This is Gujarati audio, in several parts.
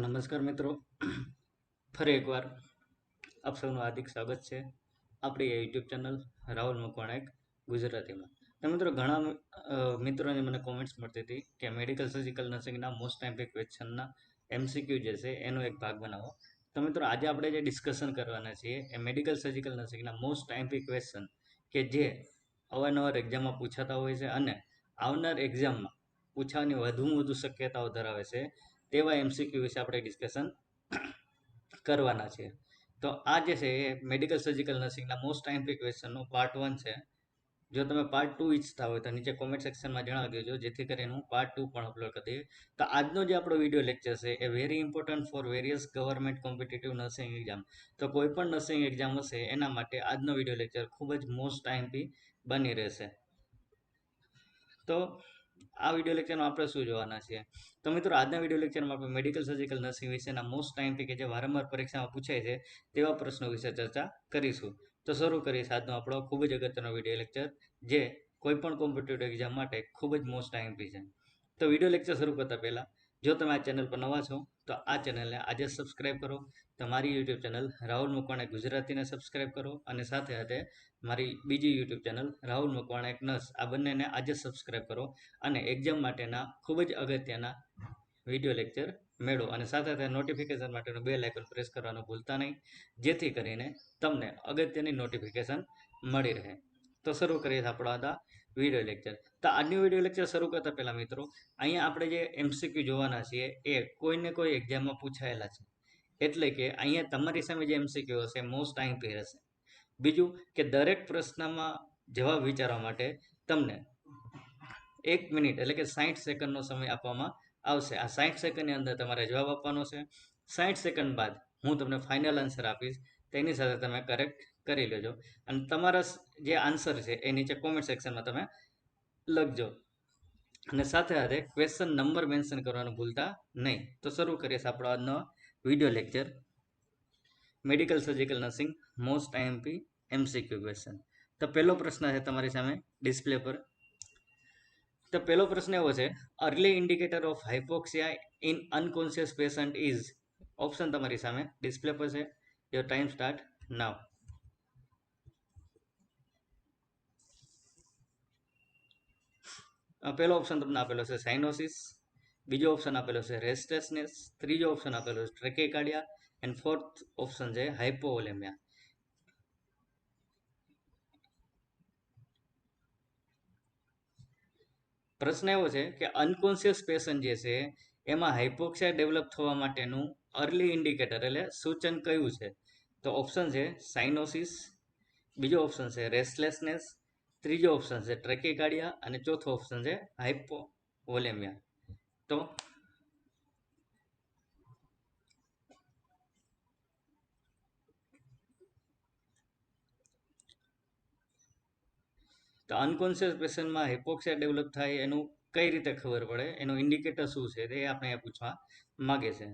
નમસ્કાર મિત્રો, ફરી એકવાર આપ સૌનું હાર્દિક સ્વાગત છે આપણી યુટ્યુબ ચેનલ રાહુલ મકવાણા ગુજરાતીમાં. તો મિત્રો ઘણા મિત્રોને મને કોમેન્ટ્સ મળતી હતી કે મેડિકલ સર્જિકલ નર્સિંગના મોસ્ટ ટાઈમ ક્વેશ્ચનના MCQ જે છે એનો એક ભાગ બનાવો. તો મિત્રો આજે આપણે જે ડિસ્કશન કરવાના છીએ એ મેડિકલ સર્જિકલ નર્સિંગના મોસ્ટ ટાઈમ ક્વેશ્ચન કે જે અવારનવાર એક્ઝામમાં પૂછાતા હોય છે અને આવનાર એક્ઝામમાં પૂછવાની વધુ શક્યતાઓ ધરાવે છે તેવા MCQ વિશે આપણે ડિસ્કશન કરવાના છે. તો આ જે છે એ મેડિકલ સર્જિકલ નર્સિંગના મોસ્ટ ટાઈમ ક્વેશ્ચનનો પાર્ટ 1 છે. જો તમે પાર્ટ 2 ઈચ્છતા હોય તો નીચે કોમેન્ટ સેક્શનમાં જણાવી દેજો, જેથી કરીને હું પાર્ટ 2 પણ અપલોડ કરી દઈએ. તો આજનો જે આપણો વિડીયો લેક્ચર છે એ very important for various government competitive nursing exam. તો કોઈ પણ નર્સિંગ એક્ઝામ હશે એના માટે આજનો વિડીયો લેક્ચર ખૂબ જ મોસ્ટ ટાઈમ બની રહેશે. તો આ વિડીયો લેક્ચરમાં આપણે શું જોવાના છીએ? તો મિત્રો આજના વિડીયો લેક્ચરમાં આપણે મેડિકલ સર્જિકલ નર્સિંગ વિશેના મોસ્ટ ટાઈમ કે જે વારંવાર પરીક્ષામાં પૂછાય છે તેવા પ્રશ્નો વિશે ચર્ચા કરીશું. તો શરૂ કરીએ આજનો આપણો ખૂબ જ અગત્યનો વિડીયો લેક્ચર, જે કોઈ પણ કોમ્પિટિટિવ એક્ઝામ માટે ખૂબ જ મોસ્ટ ટાઈમ છે. તો વિડીયો લેક્ચર શરૂ કરતા પહેલા જો તમે આ ચેનલ પર નવા છો તો આ ચેનલને આજે સબસ્ક્રાઇબ કરો. તમારી યુટ્યુબ ચેનલ રાહુલ મકવાણા ગુજરાતીને સબસ્ક્રાઇબ કરો અને સાથે સાથે મારી બીજી YouTube channel Rahul Makwana nurse, આ બંનેને આજે સબસ્ક્રાઇબ કરો અને એક્ઝામ માટેના ખૂબ જ અગત્યના વિડીયો લેક્ચર મેળવો અને સાથે સાથે નોટિફિકેશન માટેનું બેલ આઇકન પ્રેસ કરવાનું ભૂલતા નહીં, જેથી કરીને તમને અગત્યની નોટિફિકેશન મળી રહે. તો શરૂ કરીએ આપણો વિડીયો લેક્ચર. તો આજનું વિડીયો લેક્ચર શરૂ કરતા પહેલા મિત્રો, અહીંયા આપણે જે MCQ જોવાના છીએ એ કોઈને કોઈ એક્ઝામમાં પૂછાયેલા છે. એટલે કે અહીંયા તમારી સામે જે MCQ હશે મોસ્ટ ટાઈમ હશે. બીજું કે દરેક પ્રશ્નમાં જવાબ વિચારવા માટે તમને 1 મિનિટ એટલે કે 60 સેકન્ડનો સમય આપવામાં આવશે. આ 60 સેકન્ડની અંદર તમારે જવાબ આપવાનો છે. 60 સેકન્ડ બાદ હું તમને ફાઇનલ આન્સર આપીશ, તેની સાથે તમે કરેક્ટ કરી લેજો અને તમારા જે આન્સર છે એ નીચે કોમેન્ટ સેક્શનમાં તમે લખજો અને સાથે સાથે ક્વેશ્ચન નંબર મેન્શન કરવાનું ભૂલતા નહીં. તો શરૂ કરીએ આપણો આજનો video lecture, medical surgical nursing most MCQ question. તો પહેલો પ્રશ્ન છે તમારી સામે ડિસ્પ્લે પર. તો પહેલો પ્રશ્ન એવો છે, early indicator of hypoxia in unconscious patient is. Option તમારી સામે ડિસ્પ્લે પર છે. Your time start now. પહેલો ઓપ્શન તમને આપેલો છે સાઇનોસિસ, બીજો ઓપ્શન આપેલો છે રેસ્ટલેસનેસ, ત્રીજો ઓપ્શન આપેલો છે ટ્રેકેકાર્ડિયા એન્ડ ફોર્થ ઓપ્શન છે હાઇપોવોલેમિયા. પ્રશ્ન એવો છે કે અનકોન્શિયસ પેશન્ટ જે છે એમાં હાઇપોક્સિયા ડેવલપ થવા માટેનું અર્લી ઇન્ડિકેટર એટલે સૂચન કયું છે? તો ઓપ્શન છે સાઇનોસિસ, બીજો ઓપ્શન છે રેસ્ટલેસનેસ, ત્રીજો ઓપ્શન છે ટ્રેકેકાર્ડિયા અને ચોથો ઓપ્શન છે હાઇપોવોલેમિયા. તો અનકોન્શિયસ પેશન્ટમાં હાઇપોક્સિયા ડેવલપ થાય એનું કઈ રીતે ખબર પડે, એનું ઇન્ડિકેટર શું છે તે આપણે અહીંયા પૂછવા માગે છે.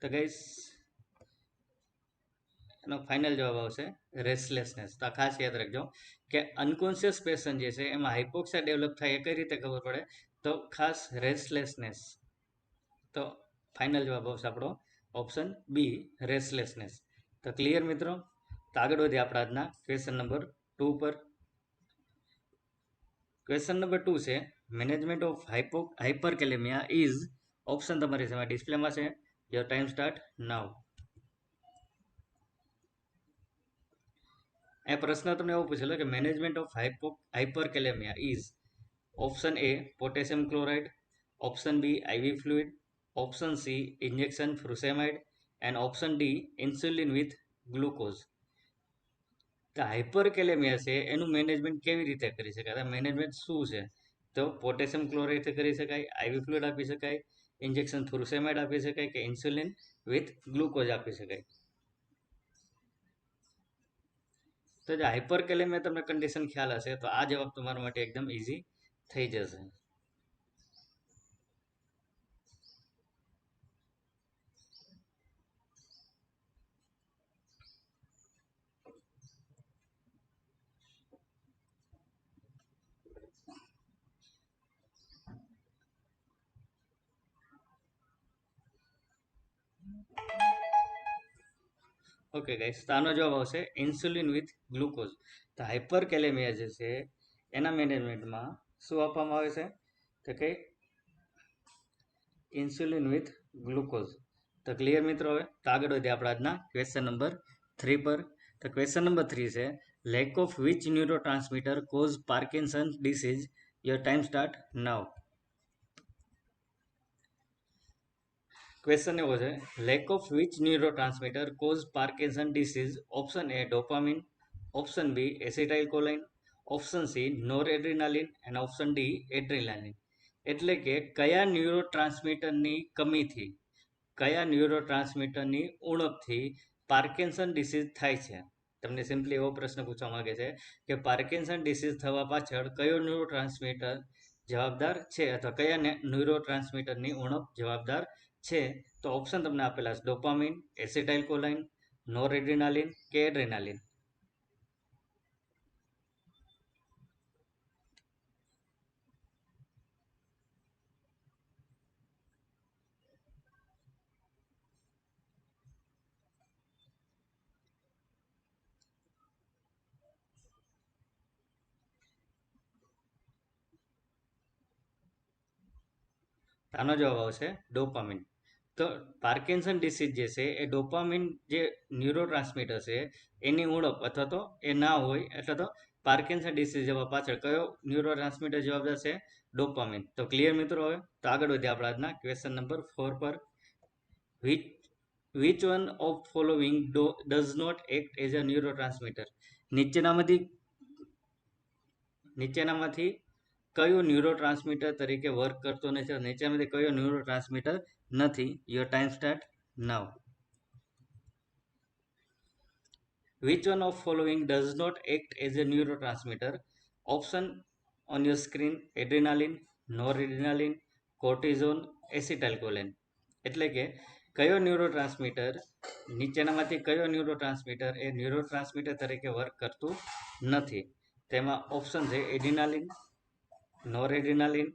તો ગાઈસ એનો ફાઇનલ જવાબ આવશે રેસ્ટલેસનેસ. તો ખાસ યાદ રાખજો કે અનકોન્શિયસ પેશન્ટ જે છે એમાં હાઇપોક્સિયા ડેવલપ થાય એ કઈ રીતે ખબર પડે, તો ખાસ રેસ્ટલેસનેસ. તો ફાઇનલ જવાબ આવશે આપણો ઓપ્શન બી રેસ્ટલેસનેસ. તો ક્લિયર મિત્રો? તો આગળ વધીએ આપણે આજના ક્વેશ્ચન નંબર 2 પર. ક્વેશ્ચન નંબર 2 છે, management of hyperkalaemia is. Option તમારી સામે ડિસ્પ્લેમાં છે. Your time start now. એ પ્રશ્ન તમને એવો પૂછેલો કે management of hyperkalaemia is. Option A potassium chloride, option B IV fluid, option C injection frusemide and option D insulin with glucose. તો હાઇપરકેલેમિયા છે એનું મેનેજમેન્ટ કેવી રીતે કરી શકાય? મેનેજમેન્ટ શું છે? તો પોટેશિયમ ક્લોરાઇડથી કરી શકાય, IV ફ્લુઇડ આપી શકાય, ઇન્જેક્શન ફ્રુસેમાઇડ આપી શકાય કે ઇન્સ્યુલિન વિથ ગ્લુકોઝ આપી શકાય. તો જે હાઇપરકેલેમિયા તમને કન્ડિશન ખ્યાલ હશે તો આ જવાબ તમારા માટે એકદમ ઇઝી થઈ જશે. ઓકે ગાઈસ, તો આનો જવાબ આવશે ઇન્સ્યુલિન વિથ ગ્લુકોઝ. તો હાઇપરકેલેમિયા જે છે એના મેનેજમેન્ટમાં શું આપવામાં આવે છે? તો કે ઇન્સ્યુલિન વિથ ગ્લુકોઝ. તો ક્લિયર મિત્રો? હવે તો આગળ વધીએ આપણે આજના ક્વેશ્ચન નંબર 3 પર. તો ક્વેશ્ચન નંબર 3 છે lack of which neurotransmitter cause Parkinson disease. Your time start now. Question એવો છે lack of which neurotransmitter cause Parkinson disease. Option A dopamine, option B acetylcholine, option C noradrenaline અને ઓપ્શન ડી એડ્રિનાલિન. એટલે કે કયા ન્યુરો ટ્રાન્સમીટરની કમીથી, કયા ન્યુરો ટ્રાન્સમીટરની ઉણપથી પાર્કિન્સન ડિસીઝ થાય છે? તમને સિમ્પલી એવો પ્રશ્ન પૂછવા માંગે છે કે પાર્કિન્સન ડિસીઝ થવા પાછળ કયો ન્યુરો ટ્રાન્સમીટર જવાબદાર છે, અથવા કયા ન્યુરો ટ્રાન્સમીટરની ઉણપ જવાબદાર છે? તો ઓપ્શન તમને આપેલા છે ડોપામિન, એસિટાઇલકોલાઇન, નોરએડ્રિનાલિન કે એડ્રેનાલિન. આનો જવાબ આવશે ડોપામિન. તો પાર્કિન્સન ડિસીઝ જે છે એ ડોપામિન જે ન્યુરો ટ્રાન્સમીટર છે એની ઉણપ અથવા તો એ ના હોય, અથવા તો પાર્કિન્સન ડિસીઝ જવા પાછળ કયો ન્યુરો ટ્રાન્સમીટર જવાબદાર છે? ડોપામિન. તો ક્લિયર મિત્રો? હવે તો આગળ વધીએ આપણે આજના ક્વેશ્ચન નંબર 4 પર. Which one of following does not act as a neurotransmitter. નીચેનામાંથી કયું ન્યુરો ટ્રાન્સમીટર તરીકે વર્ક કરતો નથી? નીચેનામાંથી કયો ન્યુરો ટ્રાન્સમીટર નથી? Your time start now. Which one of following does not act as a neurotransmitter? Option on your screen: adrenaline, noradrenaline, cortisol, acetylcholine. એટલે કે કયો ન્યુરો ટ્રાન્સમીટર, નીચેનામાંથી કયો ન્યુરો ટ્રાન્સમીટર એ ન્યુરો ટ્રાન્સમીટર તરીકે વર્ક કરતું નથી? તેમાં ઓપ્શન છે એડ્રીનાલિન, નોરેડ્રીનાલિન,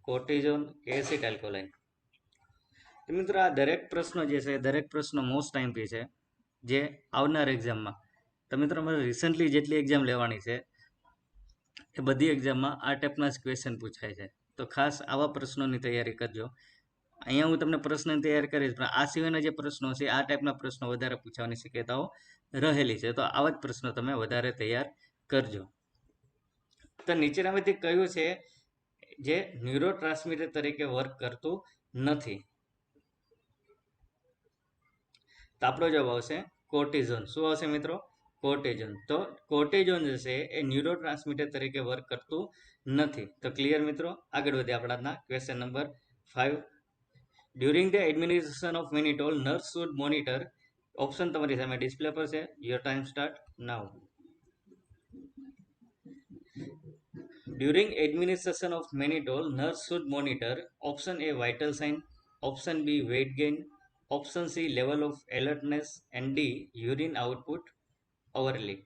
કોર્ટિઝોન કે એસિટાઇલકોલાઇન. મિત્રો આ દરેક પ્રશ્નો જે છે દરેક પ્રશ્નો મોસ્ટ ટાઈમથી છે જે આવનાર એક્ઝામમાં, તો મિત્રો મારે રિસન્ટલી જેટલી એક્ઝામ લેવાની છે એ બધી એક્ઝામમાં આ ટાઈપના જ ક્વેશ્ચન પૂછાય છે. તો ખાસ આવા પ્રશ્નોની તૈયારી કરજો. અહીંયા હું તમને પ્રશ્નની તૈયારી કરીશ, પણ આ સિવાયના જે પ્રશ્નો છે આ ટાઈપના પ્રશ્નો વધારે પૂછવાની શક્યતાઓ રહેલી છે. તો આવા જ પ્રશ્નો તમે વધારે તૈયાર કરજો. તો નીચેનામાંથી કયું છે જે ન્યુરો ટ્રાન્સમીટર તરીકે વર્ક કરતું નથી? તો આપણો જવાબ આવશે કોર્ટિઝોન. શું આવશે મિત્રો? કોર્ટિઝોન. તો કોર્ટિઝોન જે છે એ ન્યુરો ટ્રાન્સમીટર તરીકે વર્ક કરતું નથી. તો ક્લિયર મિત્રો? આગળ વધીએ આપણા question number 5. During the administration of mannitol nurse should monitor. Option તમારી સામે ડિસ્પ્લે પર છે. Your time start now. During administration of mannitol, nurse should monitor option A vital sign, option B weight gain, option C level of alertness and D urine output hourly.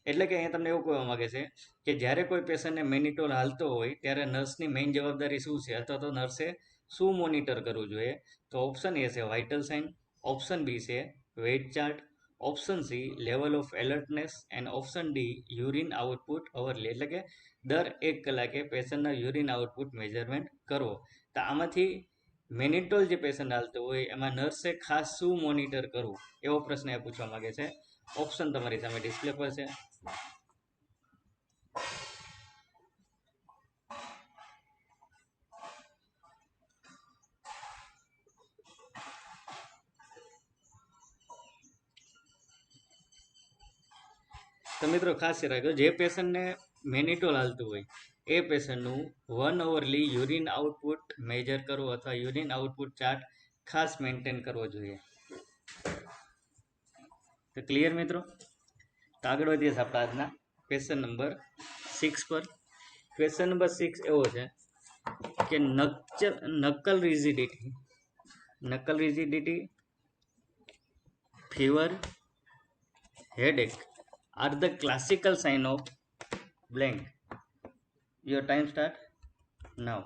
એટલે કે અહીંયા તમને એવું કહેવા માંગે છે કે જ્યારે કોઈ પેશન્ટને મેનિટોલ હાલતો હોય ત્યારે નર્સની મેઇન જવાબદારી શું છે, અથવા તો નર્સે શું મોનિટર કરવું જોઈએ? તો ઓપ્શન એ છે વાઇટલ સાઇન, ઓપ્શન બી છે weight chart, option C level of alertness and option D urine output hourly. એટલે કે દર 1 કલાકે પેશન્ટના યુરિન આઉટપુટ મેજરમેન્ટ કરવો. તો આમાંથી મેનિટોલ જે પેશન્ટ હાલતો હોય એમાં નર્સે ખાસ શું મોનિટર કરવું, એવો પ્રશ્ન એ પૂછવા માંગે છે. ઓપ્શન તમારી સામે ડિસ્પ્લે પર છે. તો મિત્રો ખાસ રાખજો, જે પેશન્ટને મેનિટોલ હાલતું હોય એ પેશન્ટનું 1 અવરલી યુરિન આઉટપુટ મેજર કરવું અથવા યુરિન આઉટપુટ ચાર્ટ ખાસ મેન્ટેન કરવો જોઈએ. તો ક્લિયર મિત્રો? તો આગળ વધીએ આપણે આજના ક્વેશ્ચન નંબર 6 પર. ક્વેશ્ચન નંબર 6 એવો છે કે nuchal rigidity, fever, headache are the classical sign of blank. Your time start now.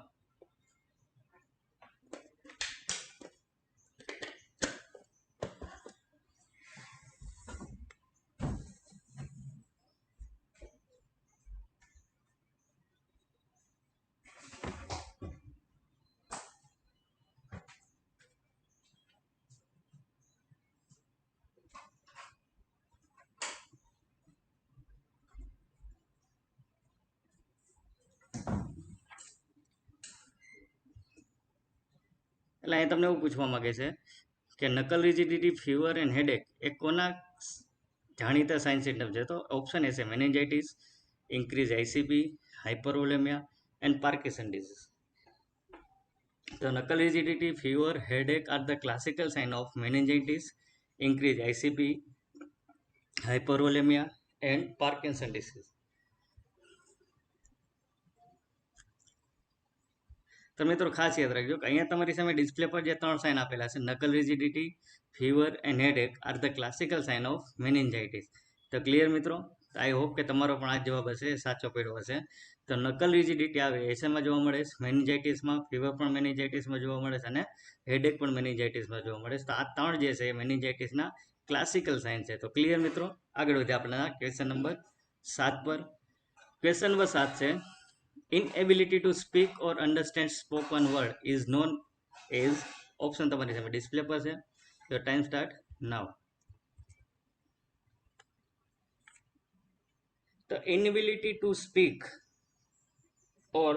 એટલે અહીં તમને એવું પૂછવા માંગે છે કે nuchal rigidity, fever and headache એ કોના જાણીતા સાઇન સિમ્ટમ છે? તો ઓપ્શન એ છે meningitis, increase ICP, hypervolaemia and Parkinson disease. તો nuchal rigidity, fever, headache are the classical sign of meningitis, increased ICP, hypervolemia and Parkinson disease. તો મિત્રો ખાસ યાદ રાખજો કે અહીંયા તમારી સામે ડિસ્પ્લે પર જે ત્રણ સાઇન આપેલા છે, nuchal rigidity, fever and headache are the classical sign of meningitis. તો ક્લિયર મિત્રો? આઈ હોપ કે તમારો પણ આ જવાબ હશે સાચો પડ્યો હશે. તો નકલ રિજિડિટી આવે એસેમાં જોવા મળે છે? મેનિન્જાઇટિસમાં, ફીવર પણ મેનિન્જાઇટિસમાં જોવા મળે છે અને હેડેક પણ મેનિન્જાઇટિસમાં જોવા મળે છે. તો આ ત્રણ જે છે મેનિન્જાઇટિસના ક્લાસિકલ સાઇન છે. તો ક્લિયર મિત્રો? આગળ વધીએ આપણે ક્વેશ્ચન નંબર 7 પર. ક્વેશ્ચન નંબર 7 છે, inability to speak or understand spoken word is known as, option તમારી સામે ડિસ્પ્લે પર છે. Your time start now. The inability to speak or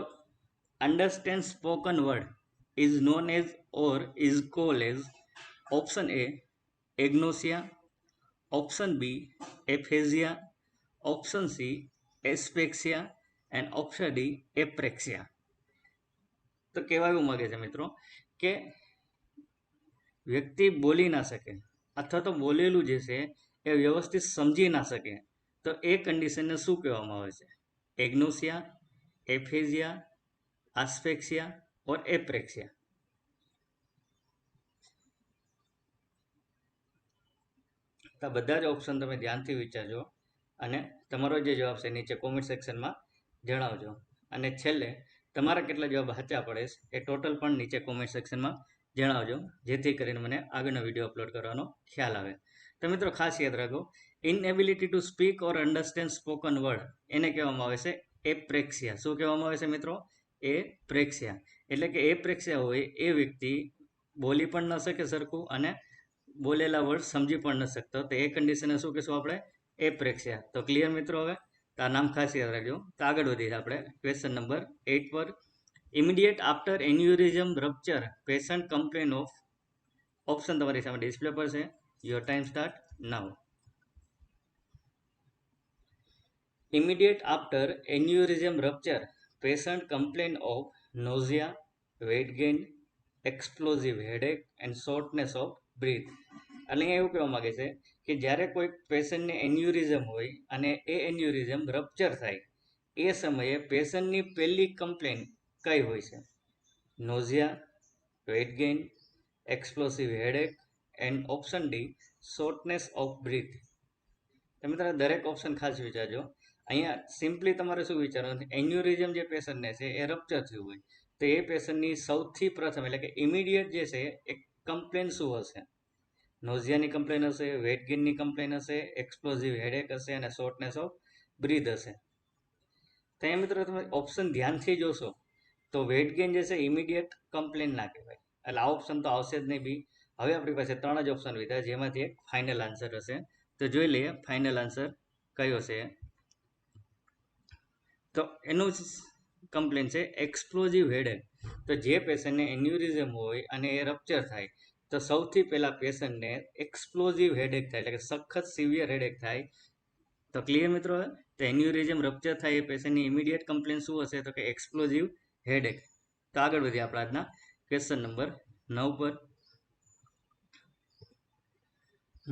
understand spoken word is known as or is called as, option A agnosia, option B aphasia, option C aspexia and option D apraxia. તો કહેવા એવું માંગે છે મિત્રો કે વ્યક્તિ બોલી ના શકે અથવા તો બોલેલું જે છે એ વ્યવસ્થિત સમજી ના શકે, તો એ કન્ડિશનને શું કહેવામાં આવે છે? એગ્નોસિયા, એફેઝિયા, આસ્ફેક્સિયા ઓર એપ્રેક્સિયા. તો બધા જ ઓપ્શન તમે ધ્યાનથી વિચારજો અને તમારો જે જવાબ છે નીચે કોમેન્ટ સેક્શનમાં જણાવજો. અને છેલ્લે તમારા કેટલા જવાબ સાચા પડે છે એ ટોટલ પણ નીચે કોમેન્ટ સેક્શનમાં જણાવજો, જેથી કરીને મને આગળનો વિડીયો અપલોડ કરવાનો ખ્યાલ આવે. તો મિત્રો ખાસ યાદ રાખો, inability to speak or understand spoken word એને કહેવામાં આવે છે એપ્રેક્સિયા. શું કહેવામાં આવે છે મિત્રો? એપ્રેક્સિયા. એટલે કે એપ્રેક્સિયા હોય એ વ્યક્તિ બોલી પણ ન શકે સરખું અને બોલેલા વર્ડ સમજી પણ ન શકતો, તો એ કન્ડિશનને શું કહેશું આપણે? એપ્રેક્સિયા. તો ક્લિયર મિત્રો? હવે તો આ નામ ખાસ યાદ રાખજો. તો આગળ વધીએ આપણે ક્વેશ્ચન નંબર 8 પર. Immediate after aneurysm rupture patient complain of, option તમારી સામે ડિસ્પ્લે પર છે. Your time start now. Immediate after aneurysm rupture, patient complain of nausea, weight gain, explosive headache and shortness of breath. એટલે અહીંયા એવું કહેવા માંગે છે કે જ્યારે કોઈ પેશન્ટને એન્યુરિઝમ હોય અને એ એન્યુરિઝમ રપ્ચર થાય એ સમયે પેશન્ટની પહેલી કમ્પ્લેન કઈ હોય છે? Nausea, weight gain, explosive headache and option D shortness of breath. તમે તમારે દરેક ઓપ્શન ખાસ વિચારજો. અહીંયા સિમ્પલી તમારે શું વિચારવાનું? એન્યુરિઝમ જે પેશન્ટને છે એ રપ્ચર થયું હોય તો એ પેશન્ટની સૌથી પ્રથમ એટલે કે ઇમિડિયેટ જે છે એ કમ્પ્લેન શું હશે? નોઝિયાની કમ્પ્લેન હશે, વેટ ગેઇનની કમ્પ્લેન હશે, એક્સપ્લોઝિવ હેડેક હશે અને શોર્ટનેસ ઓફ બ્રીથ હશે. તો અહીંયા મિત્રો તમે ઓપ્શન ધ્યાનથી જોશો તો વેટ ગેઇન જે છે ઇમિડિયેટ કમ્પ્લેન ના કહેવાય, એટલે આ ઓપ્શન તો આવશે જ નહીં બી. હવે આપણી પાસે 3 જ ઓપ્શન લીધા જેમાંથી એક ફાઇનલ આન્સર હશે. તો જોઈ લઈએ ફાઇનલ આન્સર કયો છે. તો એનું કમ્પ્લેન છે એક્સપ્લોઝિવ હેડેક. તો જે પેશન્ટને એન્યુરિઝમ હોય અને એ રપ્ચર થાય તો સૌથી પહેલા પેશન્ટને એક્સપ્લોઝિવ હેડેક થાય, એટલે કે સખત સિવિયર હેડેક થાય. તો ક્લિયર મિત્રો? તો એન્યુરિઝમ રપ્ચર થાય એ પેશન્ટની ઇમિડિયેટ કમ્પ્લેન શું હશે? તો કે એક્સપ્લોઝિવ હેડેક. તો આગળ વધીએ આપણા આજના ક્વેશ્ચન નંબર 9 પર.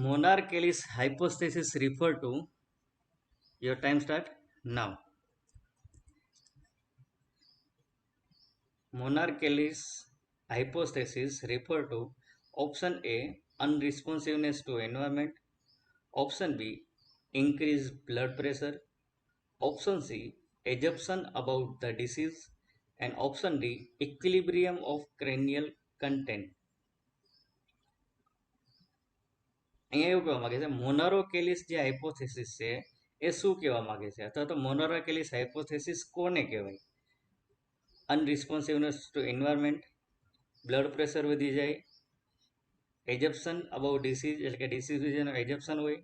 મોનાર્કેલિસ હાઇપોસ્થેસિસ refer to, your time start now. Monarchell's hypothesis refer to, option A unresponsiveness to environment, option B increased blood pressure, option C assumption about the disease and option D equilibrium of cranial content. અહીંયા એવું કહેવા માંગે છે મોનારોકેલિસ જે હાઇપોથેસિસ છે એ શું કહેવા માંગે છે, અથવા તો મોનારોકેલિસ હાઇપોથેસિસ કોને કહેવાય? અનરિસ્પોન્સિવનેસ ટુ એન્વાયરમેન્ટ, બ્લડ પ્રેશર વધી જાય, એજપ્શન અબાઉટ ડિસીઝ એટલે કે ડિસીઝ વિશેનું એજપ્શન હોય,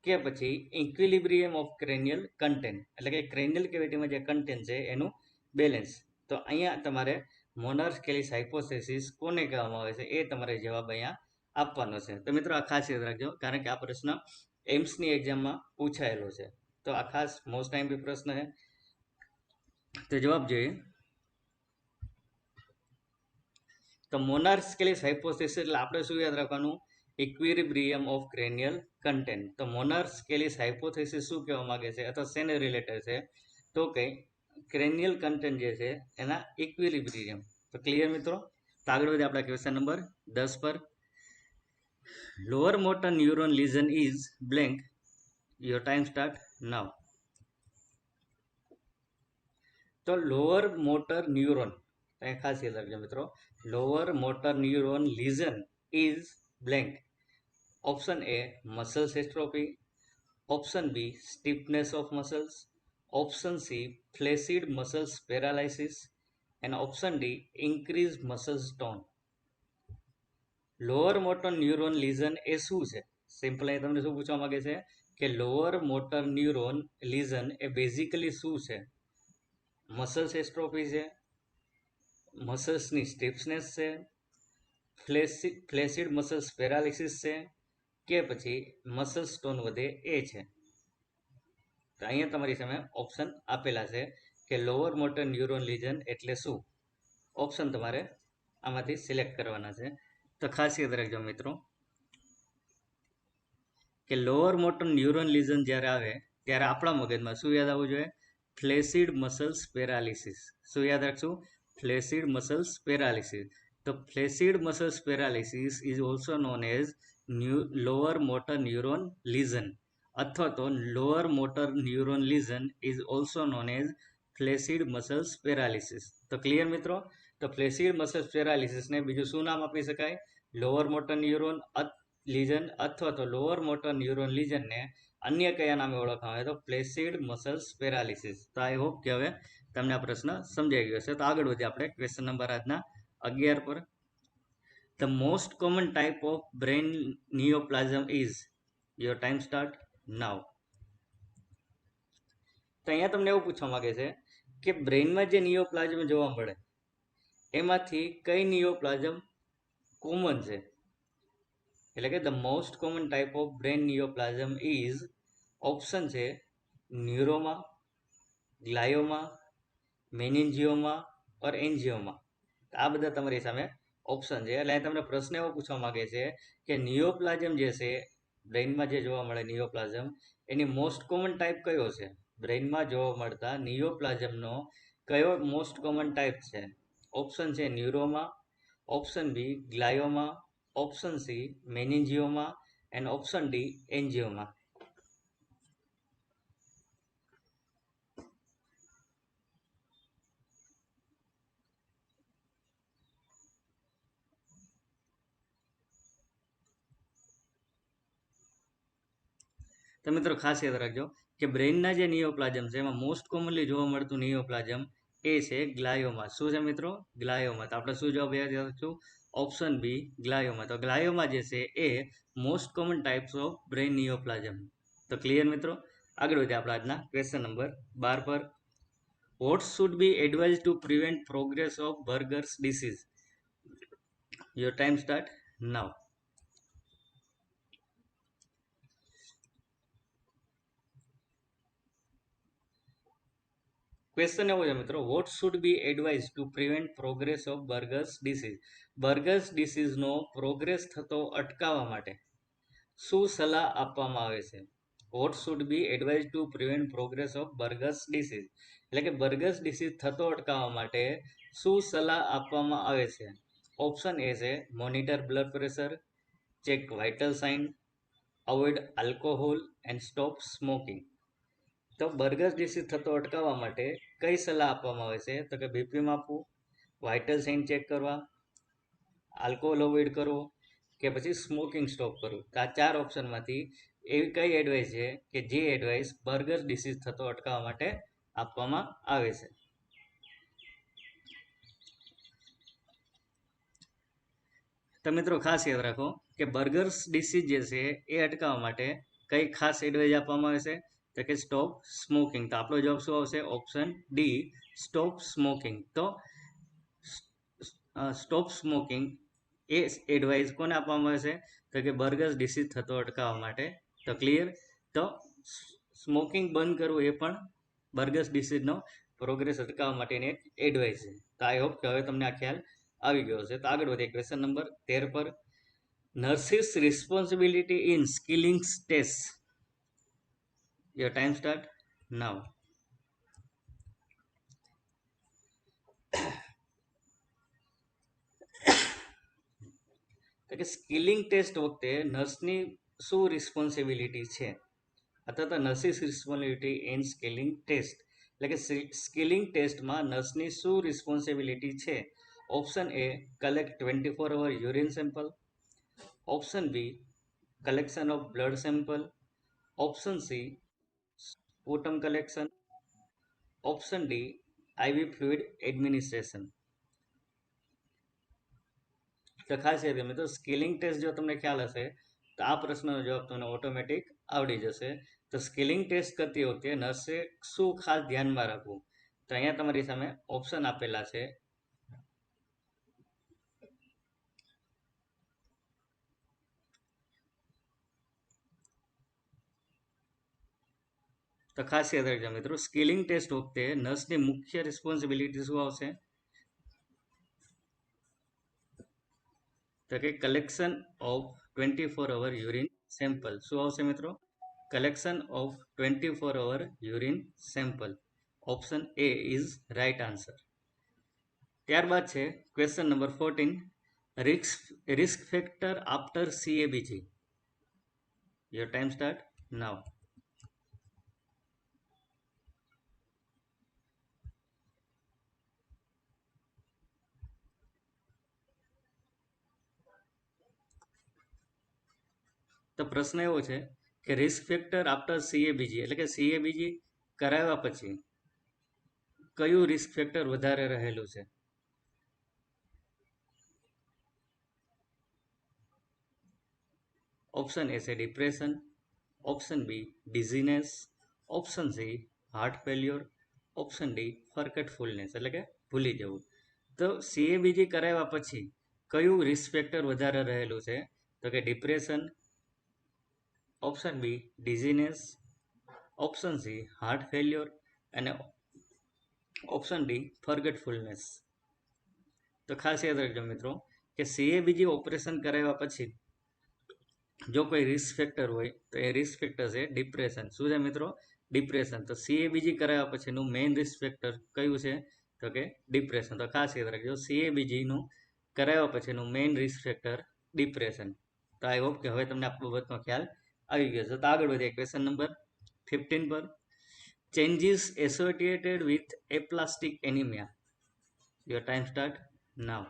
કે પછી ઇક્વિલિબ્રિયમ ઓફ ક્રેનિયલ કન્ટેન્ટ એટલે કે ક્રેનિયલ કેવિટીમાં જે કન્ટેન્ટ છે એનું બેલેન્સ. તો અહીંયા તમારે મોનાર્સ કેલિસ હાઇપોથેસિસ કોને કહેવામાં આવે છે એ તમારે જવાબ અહીંયા આપવાનો છે. તો મિત્રો આ ખાસ યાદ રાખજો, કારણ કે આ પ્રશ્ન એમ્સની એક્ઝામમાં પૂછાયેલો છે. તો આ ખાસ મોસ્ટ ટાઈમ પ્રશ્ન છે. તો જવાબ જોઈએ. તો મોનાર્સ કેલિસ હાઇપોથેસિસ એટલે આપણે શું યાદ રાખવાનું? Equilibrium of cranial content. તો મોનાર્સ કેલિસ હાઇપોથેસિસ શું કહેવા માંગે છે અથવા શેને રિલેટેડ છે? તો કે ક્રેનિયલ કન્ટેન્ટ જે છે એના ઇક્વિલિબ્રિયમ. તો ક્લિયર મિત્રો? તો આગળ વધીએ આપણા ક્વેશ્ચન નંબર 10 પર. Lower motor neuron lesion is blank. Your time start now. તો લોઅર મોટર ન્યુરોન, ખાસ યાદ રાખજો મિત્રો, lower motor neuron lesion is blank. Option A muscles atrophy, option B stiffness of muscles, option C flaccid muscles paralysis and option D increase muscles tone. Lower motor neuron lesion એ શું છે? સિમ્પલ અહીં તમને શું પૂછવા માંગે છે કે લોઅર મોટર ન્યુરોન લીઝન એ બેઝિકલી શું છે? મસલ્સ એસ્ટ્રોફી છે, મસલ્સની સ્ટીફનેસ છે, ફ્લેસિડ મસલ્સ પેરાલિસિસ છે કે પછી મસલ્સ ટોન વધે એ છે. તો અહીંયા તમારી સામે ઓપ્શન આપેલા છે કે લોઅર મોટર ન્યુરોન લીઝન એટલે શું. ઓપ્શન તમારે આમાંથી સિલેક્ટ કરવાના છે. તો ખાસ યાદ રાખજો મિત્રો કે લોઅર મોટર ન્યુરોન લીઝન જ્યારે આવે ત્યારે આપણા મગજમાં શું યાદ આવવું જોઈએ? Flaccid muscles paralysis. શું યાદ રાખશું? Flaccid muscles paralysis. તો flaccid muscles paralysis is also known as lower motor neuron lesion, અથવા તો lower motor neuron lesion is also known as flaccid muscles paralysis. તો ક્લિયર મિત્રો? તો ફ્લેસિડ મસલ્સ પેરાલિસિસને બીજું શું નામ આપી શકાય? લોઅર મોટર ન્યુરોન લીઝન, અથવા તો લોઅર મોટર ન્યુરોન લીઝનને અન્ય કયા નામે ઓળખવામાં આવે? તો ફ્લેસિડ મસલ્સ પેરાલિસિસ. તો આઈ હોપ કે હવે તમને આ પ્રશ્ન સમજાઈ ગયો હશે. તો આગળ વધીએ આપણે ક્વેશ્ચન નંબર આજના 11 પર. The most common type of brain neoplasm is. Your time start now. તો અહીંયા તમને એવું પૂછવા માંગે છે કે બ્રેઇનમાં જે નિયોપ્લાઝમ જોવા મળે એમાંથી કઈ નિયોપ્લાઝમ કોમન છે? એટલે કે the most common type of brain neoplasm is, option છે ન્યુરોમા, ગ્લાયોમા, મેનિન્જિયોમા ઓર એન્જિયોમા. આ બધા તમારી સામે ઓપ્શન છે. એટલે તમને પ્રશ્ન એવો પૂછવા માંગે છે કે નિયોપ્લાઝમ જે છે બ્રેઇનમાં જે જોવા મળે નિયોપ્લાઝમ, એની મોસ્ટ કોમન ટાઈપ કયો છે? બ્રેઇનમાં જોવા મળતા નિયોપ્લાઝમનો કયો મોસ્ટ કોમન ટાઈપ છે? ઓપ્શન છે neuroma, option B glioma, option C meningioma and option D angioma. તો મિત્રો ખાસ યાદ રાખજો કે બ્રેઇનના જે નિયોપ્લાઝમ છે એમાં મોસ્ટ કોમનલી જોવા મળતું નિયોપ્લાઝમ એ છે ગ્લાયોમા. શું છે મિત્રો? ગ્લાયોમા. તો આપણે શું જવાબ યાદ રાખશું? Option B glioma. તો ગ્લાયોમા જે છે એ most common types of brain neoplasm. તો ક્લિયર મિત્રો? આગળ વધીએ આપણે આજના ક્વેશ્ચન નંબર 12 પર. What should be advise to prevent progress of Buerger's disease? Your time start now. Question એવો છે મિત્રો, what should be advise to prevent progress of Buerger's disease? Buerger's ડિસીઝનો પ્રોગ્રેસ થતો અટકાવવા માટે શું સલાહ આપવામાં આવે છે? What should be advise to prevent progress of Buerger's disease, એટલે કે બર્ગર્સ ડિસીઝ થતો અટકાવવા માટે શું સલાહ આપવામાં આવે છે? ઓપ્શન એ છે monitor blood pressure, check vital sign, avoid alcohol and stop smoking. તો બર્ગર્સ ડિસીઝ થતો અટકાવવા માટે કઈ સલાહ આપવામાં આવે છે? તો કે બીપી માપવું, વાઇટલ સાઇન ચેક કરવા, આલ્કોહોલ અવોઇડ કરવો કે પછી સ્મોકિંગ સ્ટોપ કરવું. તો આ 4 ઓપ્શનમાંથી એવી કઈ એડવાઇસ છે કે જે એડવાઇસ બર્ગર ડિસીઝ થતો અટકાવવા માટે આપવામાં આવે છે? તો મિત્રો ખાસ યાદ રાખો કે બર્ગર્સ ડિસીઝ જે છે એ અટકાવવા માટે કઈ ખાસ એડવાઇસ આપવામાં આવે છે? તો કે સ્ટોપ સ્મોકિંગ. તો આપણો જવાબ શું આવશે? Option D, stop smoking. તો સ્ટોપ સ્મોકિંગ એ એડવાઇસ કોને આપવામાં આવે છે? તો કે બર્ગસ ડિસીઝ થતો અટકાવવા માટે. તો ક્લિયર. તો સ્મોકિંગ બંધ કરવું એ પણ બર્ગસ ડિસીઝનો પ્રોગ્રેસ અટકાવવા માટેની એક એડવાઇસ છે. તો આઈ હોપ કે હવે તમને આ ખ્યાલ આવી ગયો છે. તો આગળ વધીએ ક્વેશ્ચન નંબર 13 પર. Nurses responsibility in Schilling test. Your time start now. કે સ્કિલિંગ ટેસ્ટ વખતે નર્સની શું રિસ્પોન્સિબિલિટી છે, અથવા તો nurses responsibility in Schilling test, એટલે કે સ્કિલિંગ ટેસ્ટમાં નર્સની શું રિસ્પોન્સિબિલિટી છે? Option A, collect 24 hour urine sample. Option B, collection of blood sample. Option C, sputum collection. Option D, IV fluid administration. તો ખાસ યાદ મિત્રો, સ્કિલિંગ ટેસ્ટ જો તમને ખ્યાલ હશે તો આ પ્રશ્નનો જવાબ તમને ઓટોમેટિક આવડી જશે. તો સ્કિલિંગ ટેસ્ટ કરતી વખતે નર્સે શું ખાસ ધ્યાનમાં રાખવું? તો અહીંયા તમારી સામે ઓપ્શન આપેલા છે. તો ખાસ યાદ રાખજો મિત્રો, સ્કિલિંગ ટેસ્ટ વખતે નર્સની મુખ્ય રિસ્પોન્સિબિલિટી શું આવશે? તો કે collection of 24 hour urine sample. શું આવશે મિત્રો? Collection of 24 hour urine sample. Option A is right answer. ત્યારબાદ છે question number 14. Risk factor after CABG. Your time start now. તો પ્રશ્ન એવો છે કે રિસ્ક ફેક્ટર આફ્ટર CABG, એટલે કે CABG કરાવ્યા પછી કયું રિસ્ક ફેક્ટર વધારે રહેલું છે? ઓપ્શન એ છે depression. Option B dizziness. Option C heart failure. Option D forgetfulness, એટલે કે ભૂલી જવું. તો CABG કરાવ્યા પછી કયું રિસ્ક ફેક્ટર વધારે રહેલું છે? તો કે depression. Option B dizziness. Option C heart failure અને ઓપ્શન ડી ફર્ગેટફુલનેસ. તો ખાસ યાદ રાખજો મિત્રો કે CABG ઓપરેશન કરાવ્યા પછી જો કોઈ રિસ્ક ફેક્ટર હોય તો એ રિસ્ક ફેક્ટર છે ડિપ્રેશન. શું છે મિત્રો? ડિપ્રેશન. તો CABG કરાવ્યા પછીનું મેઇન રિસ્ક ફેક્ટર કયું છે? તો કે ડિપ્રેશન. તો ખાસ યાદ રાખજો, CABG નું કરાવ્યા પછીનું મેઇન રિસ્ક ફેક્ટર ડિપ્રેશન. તો આઈ હોપ કે હવે તમને આ બાબતનો ખ્યાલ આવી ગયો છે. તો આગળ વધીએ ક્વેશ્ચન નંબર 15 પર. Changes associated with aplastic anaemia. Your time start now.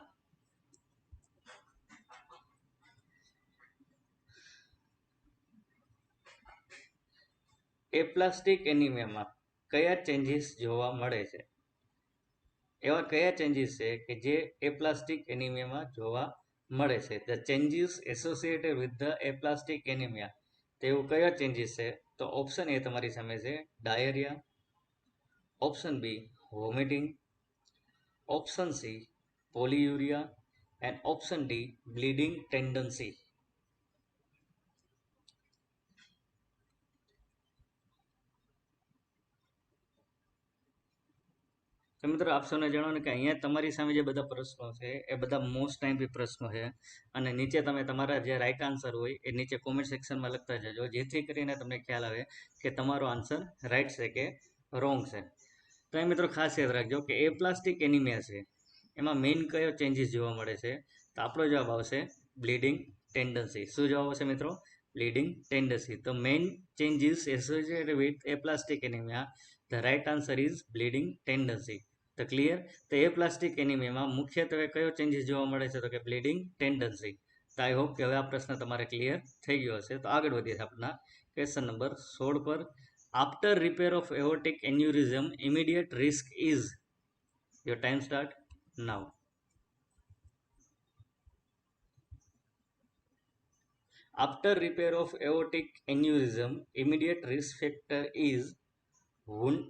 Aplastic એનિમિયામાં કયા ચેન્જીસ જોવા મળે છે? એવા કયા ચેન્જીસ છે કે જે એપ્લાસ્ટિક એનિમિયામાં જોવા મળે છે? The changes associated with the aplastic anaemia. તો એવું કયા ચેન્જીસ છે? તો ઓપ્શન એ તમારી સામે છે diarrhoea. Option B vomiting. Option C polyuria and option D bleeding tendency. તો મિત્રો આપ સૌને જણાવો કે અહીંયા તમારી સામે જે બધા પ્રશ્નો છે એ બધા મોસ્ટ ટાઈમથી પ્રશ્નો છે, અને નીચે તમે તમારા જે રાઈટ આન્સર હોય એ નીચે કોમેન્ટ સેક્શનમાં લખતા જજો, જેથી કરીને તમને ખ્યાલ આવે કે તમારો આન્સર રાઈટ છે કે રોંગ છે. તો એ મિત્રો ખાસ યાદ રાખજો કે એપ્લાસ્ટિક એનિમિયા છે એમાં મેઇન કયો ચેન્જીસ જોવા મળે છે? તો આપણો જવાબ આવશે બ્લીડિંગ ટેન્ડન્સી. શું જવાબ આવશે મિત્રો? Bleeding tendency. તો main changes associated with aplastic anaemia, the right answer is bleeding tendency. તો ક્લિયર. તો એપ્લાસ્ટિક એનિમિયામાં મુખ્યત્વે કયો ચેન્જીસ જોવા મળે છે? તો કે બ્લીડિંગ ટેન્ડન્સી. તો આઈ હોપ કે હવે આ પ્રશ્ન તમારે ક્લિયર થઈ ગયો હશે. તો આગળ વધીએ આપણા ક્વેશ્ચન નંબર 16 પર. After repair of aortic aneurysm immediate risk is. Your time start now. After repair of aortic aneurysm, immediate risk factor is wound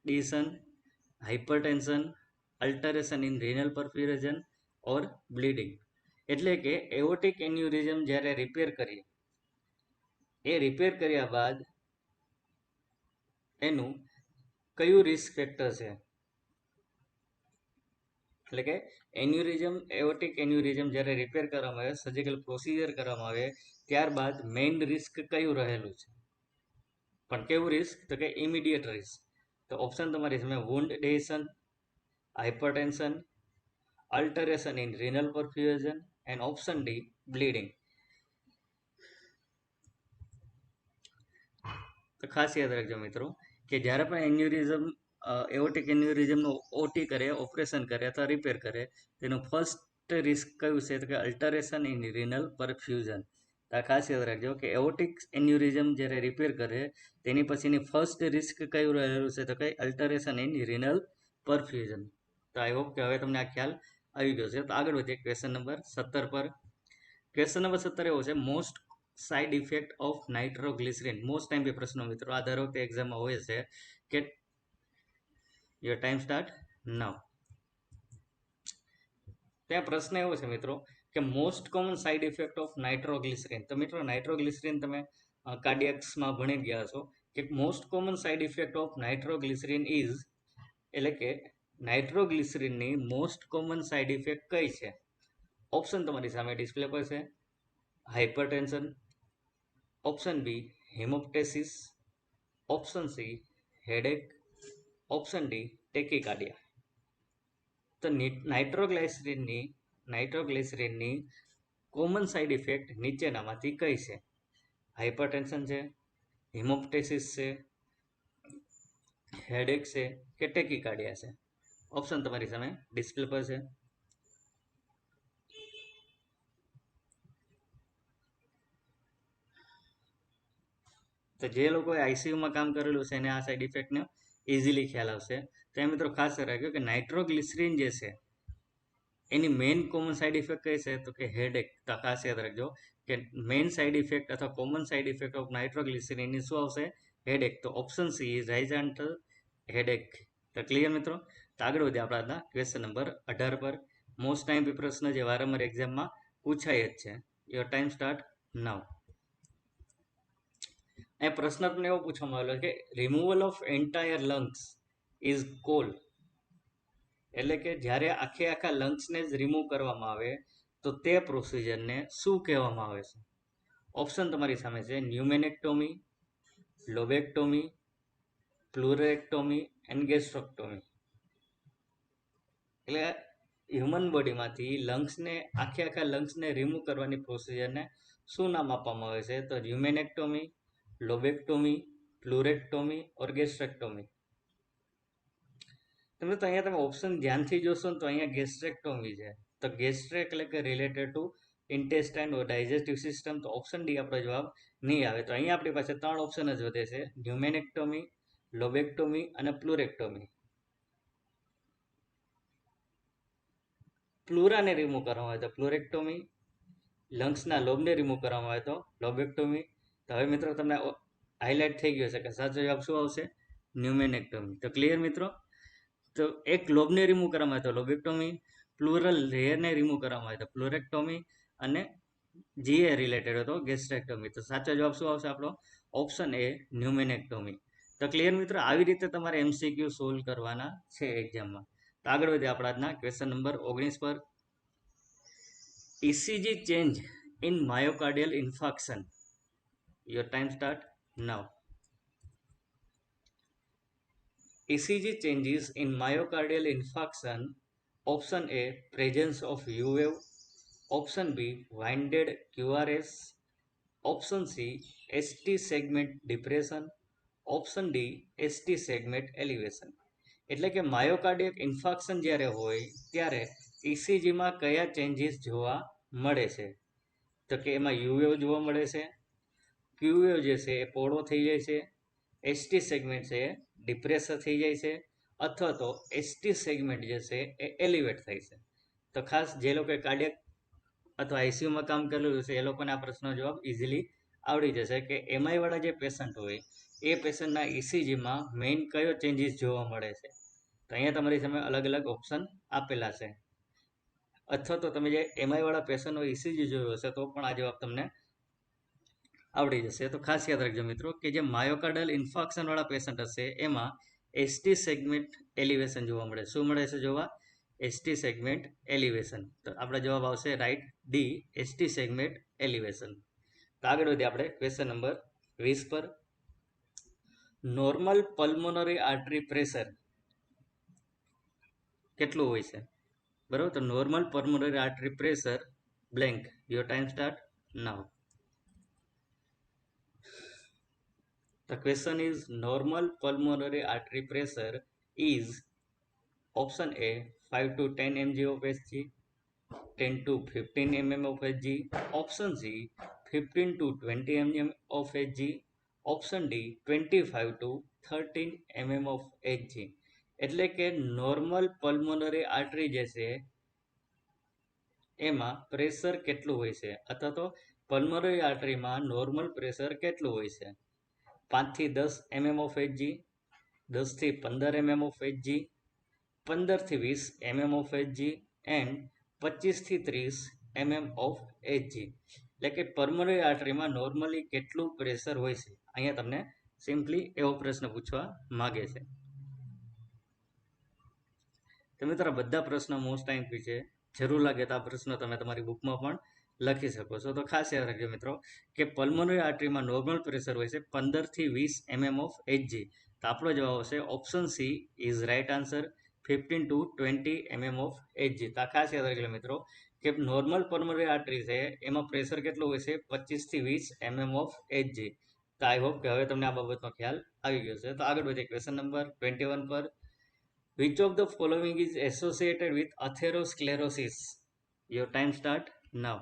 adhesion, hypertension, alteration in renal perfusion or bleeding. એટલે કે એઓર્ટિક એન્યુરિઝમ જ્યારે રિપેર કરીએ એ રિપેર કર્યા બાદ એનું કયું રિસ્ક ફેક્ટર છે, એટલે કે એન્યુરિઝમ એઓર્ટિક એન્યુરિઝમ જ્યારે રિપેર કરવામાં આવે, સર્જિકલ પ્રોસિજર કરવામાં આવે ત્યારબાદ મેઇન રિસ્ક કયું રહેલું છે, પણ કેવું રિસ્ક, તો કે ઇમિડિયેટ રિસ્ક. તો ઓપ્શન તમારી સામે wound ડેશન, hypertension, alteration in renal perfusion and option D bleeding. તો ખાસ યાદ રાખજો મિત્રો કે જ્યારે પણ એન્યુરિઝમ એઓર્ટિક એન્યુરિઝમનું ઓટી કરે, ઓપરેશન કરે અથવા રિપેર કરે તેનું ફર્સ્ટ રિસ્ક કયું છે, તો કે અલ્ટરેશન ઇન રિનલ પરફ્યુઝન. તો આ ખાસ યાદ રાખજો કે એઓર્ટિક એન્યુરિઝમ જ્યારે રિપેર કરે તેની પછીની ફર્સ્ટ રિસ્ક કયું રહેલું છે, તો કે અલ્ટરેશન ઇન રિનલ પરફ્યુઝન. તો આઈ હોપ કે હવે તમને આ ખ્યાલ આવી ગયો છે. તો આગળ વધીએ ક્વેશ્ચન નંબર 17 પર. ક્વેશ્ચન નંબર 17 એવો છે, most side effect of nitroglycerin. Most time પે પ્રશ્નો મિત્રો આ દર વખતે એક્ઝામમાં હોય છે કે યોર ટાઈમ સ્ટાર્ટ નાઉ. ત્યાં પ્રશ્ન એવો છે મિત્રો કે most common side effect of nitroglycerin. તો મિત્રો નાઇટ્રોગ્લિસરીન તમે કાર્ડિયક્સમાં ભણી ગયા છો કે most common side effect of nitroglycerin is, એટલે કે નાઇટ્રોગ્લિસરીનની મોસ્ટ કોમન સાઇડ ઇફેક્ટ કઈ છે? ઓપ્શન તમારી સામે ડિસ્પ્લે પર છે. Hypertension, option B haemoptysis, option C headache, option D tachycardia. તો નાઇટ્રોગ્લિસરીનની કોમન સાઇડ ઇફેક્ટ નીચેનામાંથી કઈ છે? હાઇપરટેન્શન છે, હિમોપ્ટેસિસ છે, હેડેક છે કે ટેકીકાર્ડિયા છે? ઓપ્શન તમારી સામે ડિસ્પ્લે પર છે. તો જે લોકોએ આઈસીયુમાં કામ કરેલું છે એને આ સાઇડ ઇફેક્ટને ઇઝીલી ખ્યાલ આવશે. તો એ મિત્રો ખાસ રાખ્યો કે નાઇટ્રોગ્લિસરીન જે છે એની મેઇન કોમન સાઇડ ઇફેક્ટ કઈ છે, તો કે હેડેક. તો ખાસ યાદ રાખજો કે મેઇન સાઇડ ઇફેક્ટ અથવા કોમન સાઇડ ઇફેક્ટ ઓફ નાઇટ્રોગ્લિસરીનની શું આવશે? હેડેક. તો ઓપ્શન સી ઇઝ રાઇઝાન્ટલ હેડેક. તો ક્લિયર મિત્રો? તો આગળ વધીએ આપણા આજના ક્વેશ્ચન નંબર 18 પર. મોસ્ટ ટાઈમ પ્રશ્ન જે વારંવાર એક્ઝામમાં પૂછાય જ છે. યોર ટાઈમ સ્ટાર્ટ નાઉ. એ પ્રશ્ન તમને એવો પૂછવામાં આવેલો કે removal of entire lungs is called, એટલે કે જ્યારે આખા લંગ્સને જ રિમૂવ કરવામાં આવે તો તે પ્રોસિજરને શું કહેવામાં આવે છે? ઓપ્શન તમારી સામે છે ન્યુમેનેક્ટોમી, લોબેક્ટોમી, પ્લુરેક્ટોમી એન્ડ ગેસ્ટ્રોક્ટોમી. એટલે હ્યુમન બોડીમાંથી આખા લંગ્સને રિમૂવ કરવાની પ્રોસિજરને શું નામ આપવામાં આવે છે? તો ન્યુમેનેક્ટોમી, લોબેક્ટોમી, પ્લુરેક્ટોમી ઓર ગેસ્ટ્રેક્ટોમી. તમે તો અહીંયા તમે ઓપ્શન ધ્યાનથી જોશો ને તો અહીંયા ગેસ્ટ્રેક્ટોમી છે. તો ગેસ્ટ્રેક એટલે કે related to intestine or digestive system. તો ઓપ્શન ડી આપણો જવાબ નહીં આવે. તો અહીંયા આપણી પાસે 3 ઓપ્શન જ વધે છે, ન્યુમેનેક્ટોમી, લોબેક્ટોમી અને પ્લુરેક્ટોમી. પ્લુરાને રિમૂવ કરવામાં આવે તો પ્લુરેક્ટોમી, લંગ્સના લોબને રિમૂવ કરવામાં આવે તો લોબેક્ટોમી. તો હવે મિત્રો તમને હાઇલાઇટ થઈ ગયો છે કે સાચો જવાબ શું આવશે? ન્યુમેનેક્ટોમી. તો ક્લિયર મિત્રો? તો એક લોબને રિમૂવ કરવામાં આવે તો લોબેક્ટોમી, પ્લુરલ લેયરને રિમૂવ કરવામાં આવે તો પ્લુરેક્ટોમી અને જીએ રિલેટેડ હતો ગેસ્ટ્રેક્ટોમી. તો સાચો જવાબ શું આવશે આપણો? Option A pneumonectomy. તો ક્લિયર મિત્રો? આવી રીતે તમારે એમસીક્યુ સોલ્વ કરવાના છે એક્ઝામમાં. તો આગળ વધીએ આપણા આજના ક્વેશ્ચન નંબર 19 પર. ECG change in myocardial infarction. Your time start now. ECG changes in myocardial infarction. Option A presence of U wave, option B winded QRS, option C ST segment depression, option D ST segment elevation. એટલે કે માયોકાર્ડિયક ઇન્ફાર્ક્શન જ્યારે હોય ત્યારે ઇસીજીમાં કયા ચેન્જીસ જોવા મળે છે? તો કે એમાં યુ વેવ જોવા મળે છે, ક્યુ વેવ જે છે એ પહોળો થઈ જાય છે, એસટી સેગમેન્ટ છે એ ડિપ્રેસ થઈ જાય છે, અથવા તો એસટી સેગમેન્ટ જે છે એ એલિવેટ થાય છે. તો ખાસ જે લોકોએ કાર્ડિયક અથવા આઈસીયુમાં કામ કરેલું હશે એ લોકોને આ પ્રશ્નનો જવાબ ઇઝીલી આવડી જશે કે એમઆઈ વાળા જે પેશન્ટ હોય એ પેશન્ટના ઇસીજીમાં મેઇન કયો ચેન્જીસ જોવા મળે છે. તો અહીંયા તમારી સામે અલગ અલગ ઓપ્શન આપેલા છે. અથવા તો તમે જે એમઆઈ વાળા પેશન્ટનો ઇસીજી જોયો હશે તો પણ આ જવાબ તમને આવડી જશે. તો ખાસ યાદ રાખજો મિત્રો કે જે માયોકાર્ડલ ઇન્ફાર્ક્શન વાળા પેશન્ટ હશે એમાં એસટી સેગમેન્ટ એલિવેશન જોવા મળે. શું મળે છે જોવા? ST segment elevation. તો આપણો જવાબ આવશે right D, ST segment elevation. તો આગળ વધીએ આપણે ક્વેશ્ચન નંબર 20 પર. નોર્મલ પલ્મોનરી આર્ટરી પ્રેશર કેટલું હોય છે? બરાબર, તો normal pulmonary artery pressure blank. Your time start now. The question is normal pulmonary artery pressure is option A 5 to 10 mg of Hg, 10 to 15 mm of Hg, option C 15 to 20 mm of Hg, option D 25 to 13 mm of Hg. એટલે કે નોર્મલ પલ્મોનરી આર્ટરી જે છે એમાં પ્રેશર કેટલું હોય છે અથવા તો પલ્મોનરી આર્ટરીમાં નોર્મલ પ્રેશર કેટલું હોય છે? 5 થી 10 mm of Hg, 10 થી 15 mm of Hg, 15 થી 20 mm of Hg એન્ડ 25 થી 30 mm of Hg. એટલે કે પલ્મોનરી આર્ટરીમાં નોર્મલી કેટલું પ્રેશર હોય છે? અહીંયા તમને સિમ્પલી એવો પ્રશ્ન પૂછવા માગે છે. તો મિત્રો બધા પ્રશ્નો મોસ્ટ ટાઈમ છે. જરૂર લાગે તો આ પ્રશ્નો તમે તમારી બુકમાં પણ લખી શકો છો. તો ખાસ યાદ રાખજો મિત્રો કે પલ્મોનરી આર્ટરીમાં નોર્મલ પ્રેશર હોય છે 15 થી 20 mm ઓફ Hg. તો આપણો જવાબ આવશે option C is right answer, 15 to 20 mm of Hg. તો ખાસ યાદ રાખજો મિત્રો કે નોર્મલ પલ્મોનરી આર્ટરી છે એમાં પ્રેશર કેટલું હોય છે? 25 થી 20 mm ઓફ Hg. તો આઈ હોપ કે હવે તમને આ બાબતનો ખ્યાલ આવી ગયો છે. તો આગળ વધીએ ક્વેશ્ચન નંબર 21 પર. Which of the following is associated with atherosclerosis? Your time start now.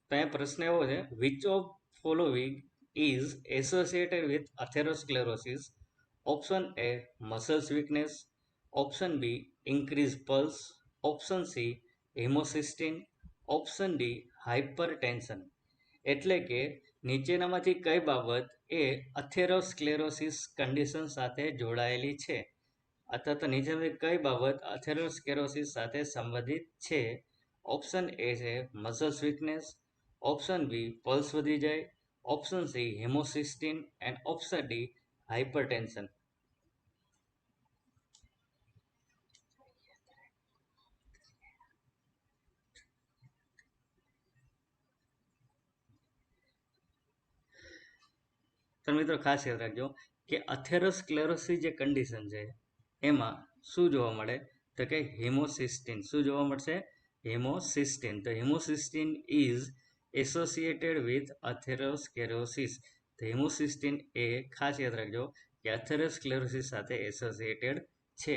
તો અહીંયા પ્રશ્ન એવો છે, which of following is associated with atherosclerosis? Option A muscles weakness, option B increased pulse, option C hemocysteine, option D hypertension. એટલે કે નીચેનામાંથી કઈ બાબત એ અથેરોસ્ક્લેરોસિસ કન્ડિશન સાથે જોડાયેલી છે અથવા તો નીચેનામાંથી કઈ બાબત અથેરોસ્ક્લેરોસિસ સાથે સંબંધિત છે? ઓપ્શન એ છે muscles weakness, option B pulse વધી જાય, option C homocysteine and option D hypertension. તો મિત્રો ખાસ યાદ રાખજો કે અથેરોસ્ક્લેરોસિસ જે કન્ડિશન છે એમાં શું જોવા મળે? તો કે હેમોસિસ્ટીન. શું જોવા મળશે? હેમોસિસ્ટીન. તો હેમોસિસ્ટીન ઇઝ એસોસિએટેડ વિથ અથેરોસ્ક્લેરોસિસ. તો હેમોસિસ્ટીન એ ખાસ યાદ રાખજો કે અથેરોસ્ક્લેરોસિસ સાથે એસોસિએટેડ છે.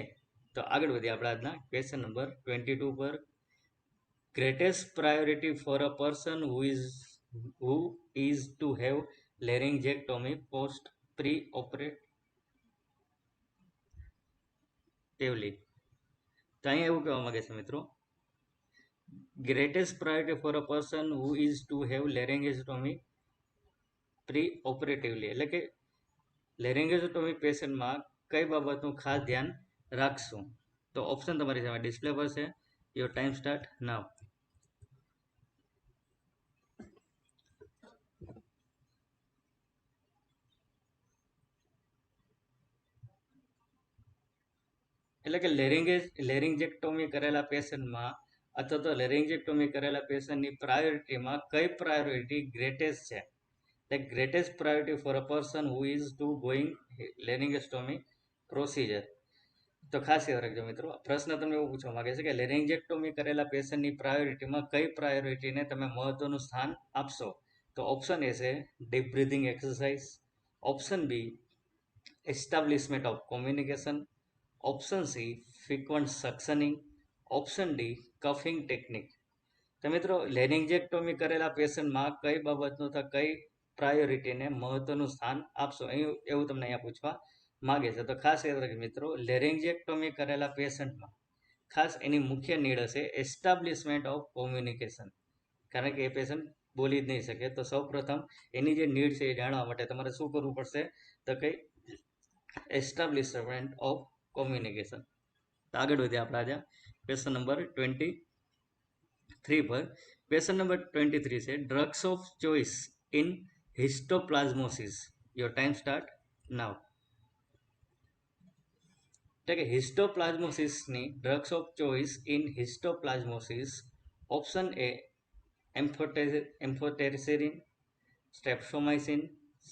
તો આગળ વધીએ આપણે આજના ક્વેશ્ચન નંબર 22 પર. Greatest priority for a person who is to have laryngectomy post pre-operatively. તો અહીંયા એવું કહેવા માંગે છે મિત્રો, greatest priority for a person who is to have laryngectomy pre-operatively. એટલે કે લેરિંગેક્ટોમી પેશન્ટમાં કઈ બાબતનું ખાસ ધ્યાન રાખશું? તો ઓપ્શન તમારી સામે ડિસ્પ્લે પર છે. યોર ટાઈમ સ્ટાર્ટ નાઉ. એટલે કે લેરિંગેક્ટોમી કરેલા પેશન્ટમાં અથવા તો લેરિંગેક્ટોમી કરેલા પેશન્ટની પ્રાયોરિટીમાં કઈ પ્રાયોરિટી ગ્રેટેસ્ટ છે? The greatest priority for a person who is to going laryngectomy procedure. તો ખાસ યાદ રાખજો મિત્રો, પ્રશ્ન તમને એવું પૂછવા માંગે છે કે લેરિંગેક્ટોમી કરેલા પેશન્ટની પ્રાયોરિટીમાં કઈ પ્રાયોરિટીને તમે મહત્વનું સ્થાન આપશો? તો ઓપ્શન એ છે deep breathing exercise, option B establishment of communication, option C frequent suctioning, option D coughing technique. તો મિત્રો લેરિંગેક્ટોમી કરેલા પેશન્ટમાં કઈ બાબતનું તો કઈ પ્રાયોરિટીને મહત્વનું સ્થાન આપશો? એવું તમને અહીંયા પૂછવા માગે છે. તો ખાસ યાદ રાખજો મિત્રો, લેરિંગેક્ટોમી કરેલા પેશન્ટમાં ખાસ એની મુખ્ય નીડ હશે એસ્ટાબ્લિશમેન્ટ ઓફ કોમ્યુનિકેશન, કારણ કે એ પેશન્ટ બોલી જ નહીં શકે. તો સૌપ્રથમ એની જે નીડ છે એ જાણવા માટે તમારે શું કરવું પડશે, તો કે એસ્ટાબ્લિશમેન્ટ ઓફ કોમ્યુનિકેશન. તો આગળ વધીએ આપણે આજે ક્વેશ્ચન નંબર 23 પર. ક્વેશ્ચન નંબર 23 છે drugs of choice in histoplasmosis. Your time start now. એટલે કે હિસ્ટોપ્લાઝમોસિસની drugs of choice in histoplasmosis. Option A amphotericin, streptomycin,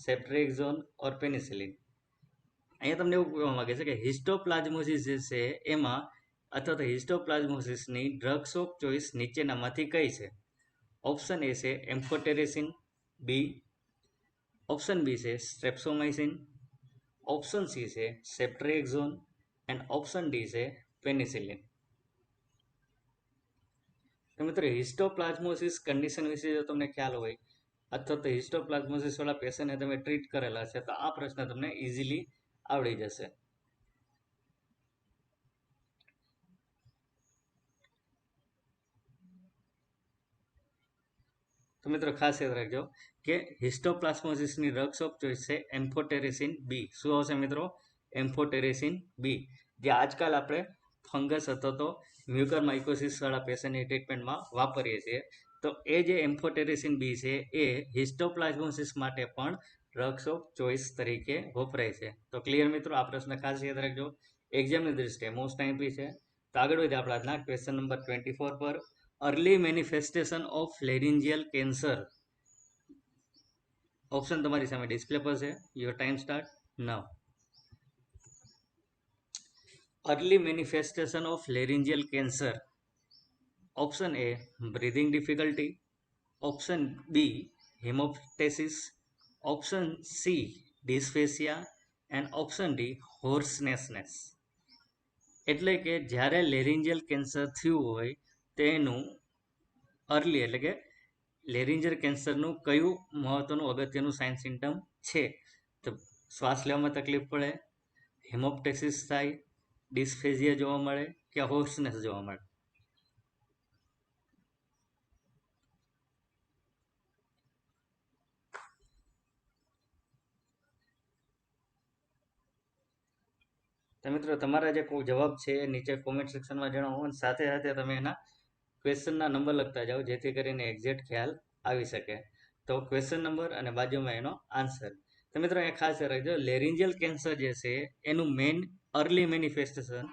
ceftriaxone or penicillin. અહીંયા તમને એવું કહેવા માંગે છે કે હિસ્ટોપ્લાઝમોસિસ જે છે એમાં અથવા તો હિસ્ટોપ્લાઝમોસિસની ડ્રગ્સ ઓફ ચોઇસ નીચેનામાંથી કઈ છે? ઓપ્શન એ છે એમ્ફોટેરેસિન બી, ઓપ્શન બી છે સ્ટ્રેપ્ટોમાઇસિન, ઓપ્શન સી છે સેપ્ટ્રેક્ઝોન એન્ડ ઓપ્શન ડી છે પેનિસિલિન. તો મિત્રો હિસ્ટોપ્લાઝમોસિસ કન્ડિશન વિશે જો તમને ખ્યાલ હોય અથવા તો હિસ્ટોપ્લાઝમોસિસ વાળા પેશન્ટને તમે ટ્રીટ કરેલા છે તો આ પ્રશ્ન તમને ઇઝીલી આવડી જશે. તો મિત્રો ખાસ યાદ રાખજો કે હિસ્ટોપ્લાઝમોસિસની ડ્રગ્સ ઓફ ચોઇસ છે એમ્ફોટેરેસિન બી. શું આવશે મિત્રો? એમ્ફોટેરેસિન બી, જે આજકાલ આપણે ફંગસ અથવા તો મ્યુકર માઇકોસિસ વાળા પેશન્ટની ટ્રીટમેન્ટમાં વાપરીએ છીએ. તો એ જે એમ્ફોટેરેસિન બી છે એ હિસ્ટોપ્લાઝમોસિસ માટે પણ ડ્રગ્સ ઓફ ચોઇસ તરીકે વપરાય છે. તો ક્લિયર મિત્રો, આ પ્રશ્ન ખાસ યાદ રાખજો, એક્ઝામની દૃષ્ટિએ મોસ્ટ આઈમ્પી છે. તો આગળ વધીએ આપણે આજના ક્વેશ્ચન નંબર 24 પર. Early manifestation of laryngeal cancer. Option તમારી સામે ડિસ્પ્લે પર છે. Your time start now. Early manifestation of laryngeal cancer. Option A breathing difficulty, option B hemoptysis, option C dysphagia and option D hoarseness. એટલે કે જ્યારે લેરિન્જિયલ કેન્સર થયું હોય તેનું અર્લી એટલે કે લેરિન્જિયલ કેન્સરનું કયું મહત્વનું અગત્યનું સાઇન સિમ્ટમ છે? તો શ્વાસ લેવામાં તકલીફ પડે, હિમોપ્ટેસિસ થાય, ડિસ્ફેઝિયા જોવા મળે કે હોર્સનેસ જોવા મળે. તો મિત્રો તમારા જે જવાબ છે એ નીચે કોમેન્ટ સેક્શનમાં જણાવો અને સાથે સાથે તમે એના ક્વેશ્ચનના નંબર લખતા જાઓ જેથી કરીને એક્ઝેક્ટ ખ્યાલ આવી શકે. તો ક્વેશ્ચન નંબર અને બાજુમાં એનો આન્સર. તો મિત્રો અહીંયા ખાસ રાખજો, લેરિન્જિયલ કેન્સર જે છે એનું મેઇન અર્લી મેનિફેસ્ટેશન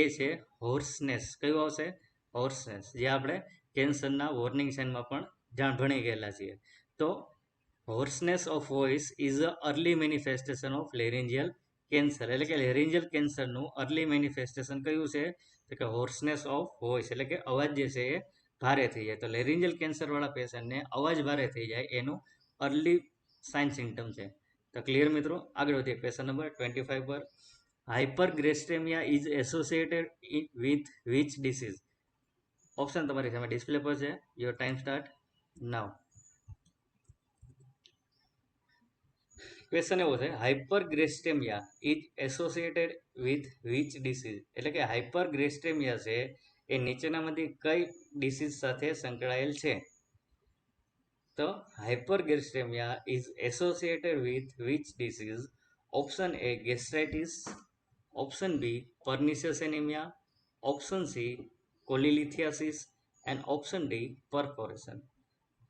એ છે હોર્સનેસ. કયું આવશે? હોર્સનેસ, જે આપણે કેન્સરના વોર્નિંગ સાઇનમાં પણ ભણી ગયેલા છીએ. તો hoarseness of voice is a early manifestation of laryngeal cancer. એટલે કે લેરિન્જિયલ કેન્સરનું અર્લી મેનિફેસ્ટેશન કયું છે? તો કે હોર્સનેસ ઓફ વોઇસ, એટલે કે અવાજ જે છે એ ભારે થઈ જાય. તો લેરિન્જિયલ કેન્સર વાળા પેશન્ટને અવાજ ભારે થઈ જાય એનું અર્લી સાઇન સિમ્ટમ છે. તો ક્લિયર મિત્રો, આગળ વધીએ ક્વેશ્ચન નંબર 25 પર. Hypergastrinemia is associated with which disease? Option તમારી સામે ડિસ્પ્લે પર છે. Your time start now. Question એવો છે, hypergastrinemia is associated with which disease? એટલે કે હાઇપરગ્રેસ્ટેમિયા છે એ નીચેનામાંથી કઈ ડિસીઝ સાથે સંકળાયેલ છે? તો hypergastrinemia is associated with which disease? Option A gastritis, option B pernicious anemia, option C cholelithiasis and option D perforation.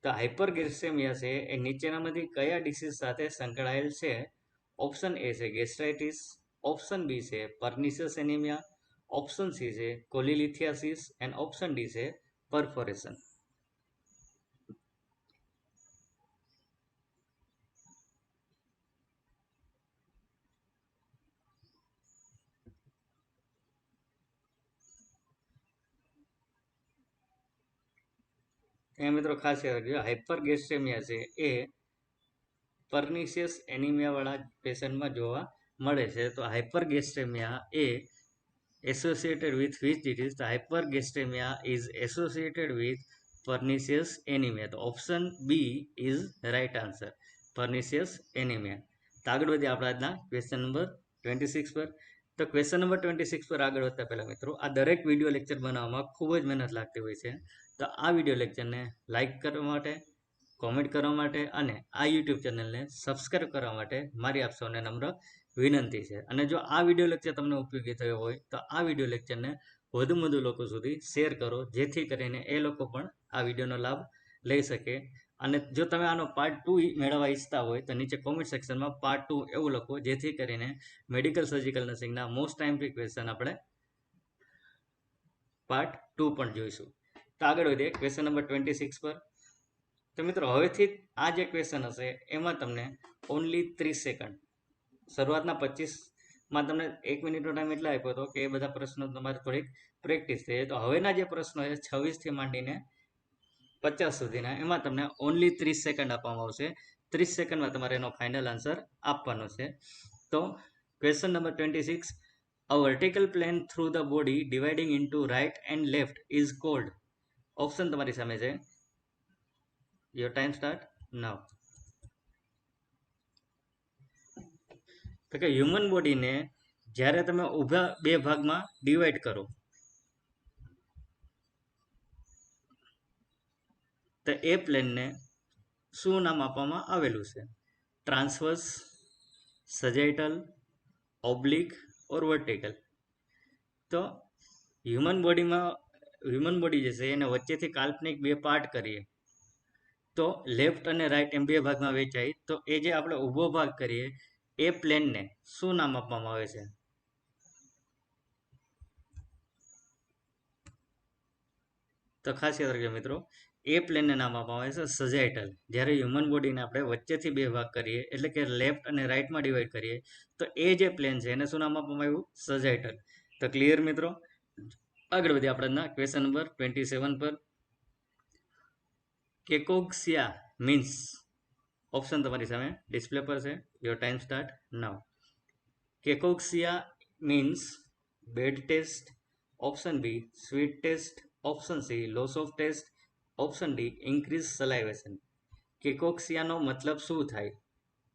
તો હાઇપરગ્લિસેમિયા છે એ નીચેનામાંથી કયા ડિસીઝ સાથે સંકળાયેલ છે? ઓપ્શન એ છે ગેસ્ટ્રાઇટિસ, ઓપ્શન બી છે પર્નિશિયસ એનિમિયા, ઓપ્શન સી છે કોલિલિથિયાસિસ એન્ડ ઓપ્શન ડી છે પરફોરેશન. એ મિત્રો ખાસ યાદ રાખજો, હાઇપરગ્લિસેમિયા છે એ પર્નિશિયસ એનિમિયાવાળા પેશન્ટમાં જોવા મળે છે. તો હાઇપરગ્લિસેમિયા એ એસોસિએટેડ વિથ વિચ ડિસીઝ? તો hyperglycemia is associated with pernicious anemia. તો option B is right answer, pernicious anemia. તો આગળ વધીએ આપણે આજના ક્વેશ્ચન નંબર 26 પર. તો ક્વેશ્ચન નંબર 26 પર આગળ વધતા પહેલા મિત્રો, આ દરેક વિડીયો લેક્ચર બનાવવામાં ખૂબ જ મહેનત લાગતી હોય છે. તો આ વિડીયો લેક્ચરને લાઇક કરવા માટે, કોમેન્ટ કરવા માટે અને આ યુટ્યુબ ચેનલને સબસ્ક્રાઇબ કરવા માટે મારી આપ સૌને નમ્ર વિનંતી છે. અને જો આ વિડીયો લેક્ચર તમને ઉપયોગી થયો હોય તો આ વિડીયો લેક્ચરને વધુ લોકો સુધી શેર કરો, જેથી કરીને એ લોકો પણ આ વિડીયોનો લાભ લઈ શકે. અને જો તમે આનો પાર્ટ 2 મેળવવા ઈચ્છતા હોય તો નીચે કોમેન્ટ સેક્શનમાં પાર્ટ 2 એવું લખો, જેથી કરીને મેડિકલ સર્જિકલ નર્સિંગના મોસ્ટ ટાઈમથી ક્વેશ્ચન આપણે પાર્ટ 2 પણ જોઈશું. તો આગળ વધીએ ક્વેશ્ચન નંબર 26 પર. તો મિત્રો હવેથી આ જે ક્વેશ્ચન હશે એમાં તમને ઓનલી 30 સેકન્ડ, શરૂઆતના 25માં તમને 1 મિનિટનો ટાઈમ એટલે આપ્યો હતો કે એ બધા પ્રશ્નો તમારે થોડીક પ્રેક્ટિસ થઈ. તો હવેના જે પ્રશ્નો છે 26થી માંડીને 50 સુધીના, એમાં તમને ઓનલી 30 સેકન્ડ આપવામાં આવશે. 30 સેકન્ડમાં તમારે એનો ફાઇનલ આન્સર આપવાનો છે. તો question number 26, a vertical plane through the body dividing into right and left is called. Option તમારી સામે છે. Your time start now. તો કે હ્યુમન બોડીને જ્યારે તમે ઊભા બે ભાગમાં ડિવાઈડ કરો તો એ પ્લેનને શું નામ આપવામાં આવેલું છે? ટ્રાન્સવર્સ, સજેટલ, ઓબ્લિક ઓર વર્ટિકલ. તો હ્યુમન બોડી જે છે એને વચ્ચેથી કાલ્પનિક બે પાર્ટ કરીએ તો લેફ્ટ અને રાઈટ એમ બે ભાગમાં વેચાય. તો એ જે આપણે ઊભો ભાગ કરીએ એ પ્લેનને શું નામ આપવામાં આવે છે? તો ખાસ યાદ રાખજો મિત્રો, એ પ્લેનને નામ આપવામાં આવે છે સજેટલ. જ્યારે હ્યુમન બોડીને આપણે વચ્ચેથી બે ભાગ કરીએ, એટલે કે લેફ્ટ અને રાઈટમાં ડિવાઈડ કરીએ, તો એ જે પ્લેન છે એને શું નામ આપવામાં આવ્યું? સજેટલ. તો ક્લિયર મિત્રો? આગળ વધીએ આપણા ક્વેશ્ચન નંબર 27 પર. કેકોક્સિયા મીન્સ, ઓપ્શન તમારી સામે ડિસ્પ્લે પર છે. Your time start now. Cacogeusia means bad taste, option B sweet taste, option C loss of taste, option D increase salivation. કેકોક્સિયાનો મતલબ શું થાય?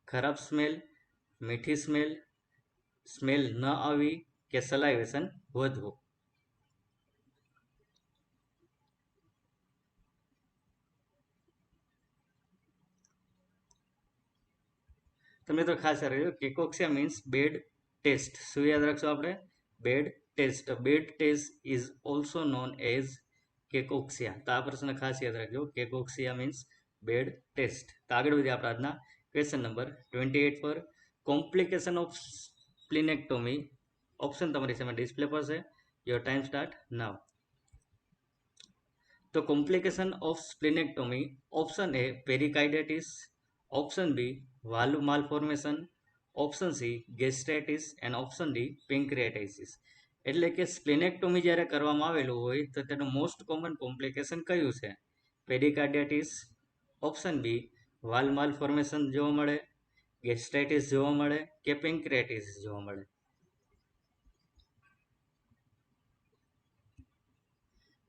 ખરાબ સ્મેલ, મીઠી સ્મેલ, સ્મેલ ન આવી કે સલાઇવેશન વધવું. તો મિત્રો ખાસ યાદ રાખજો, કેકોક્સિયા મીન્સ બેડ ટેસ્ટ. શું યાદ રાખશો આપણે? Bad taste. Bad taste is also known as cacogeusia. તો આ પ્રશ્ન ખાસ યાદ રાખજો, કેકોક્સિયા મીન્સ બેડ ટેસ્ટ. તો આગળ વધીએ આપણા આજના ક્વેશ્ચન નંબર 28 પર. કોમ્પ્લિકેશન ઓફ સ્પ્લિનેક્ટોમી, ઓપ્શન તમારી સામે ડિસ્પ્લે પર છે. Your time start now. તો complication of splenectomy, option A pericarditis, option B valve malformation, option C gastritis and option D pancreatitis. એટલે કે સ્પ્લિનેક્ટોમી જ્યારે કરવામાં આવેલું હોય તો તેનું મોસ્ટ કોમન કોમ્પ્લિકેશન કયું છે? પેરિકાર્ડિટિસ, ઓપ્શન બી વાલ્વ માલફોર્મેશન જોવા મળે, ગેસ્ટ્રાઇટિસ જોવા મળે કે પેન્ક્રિયાટાઇટિસ જોવા મળે.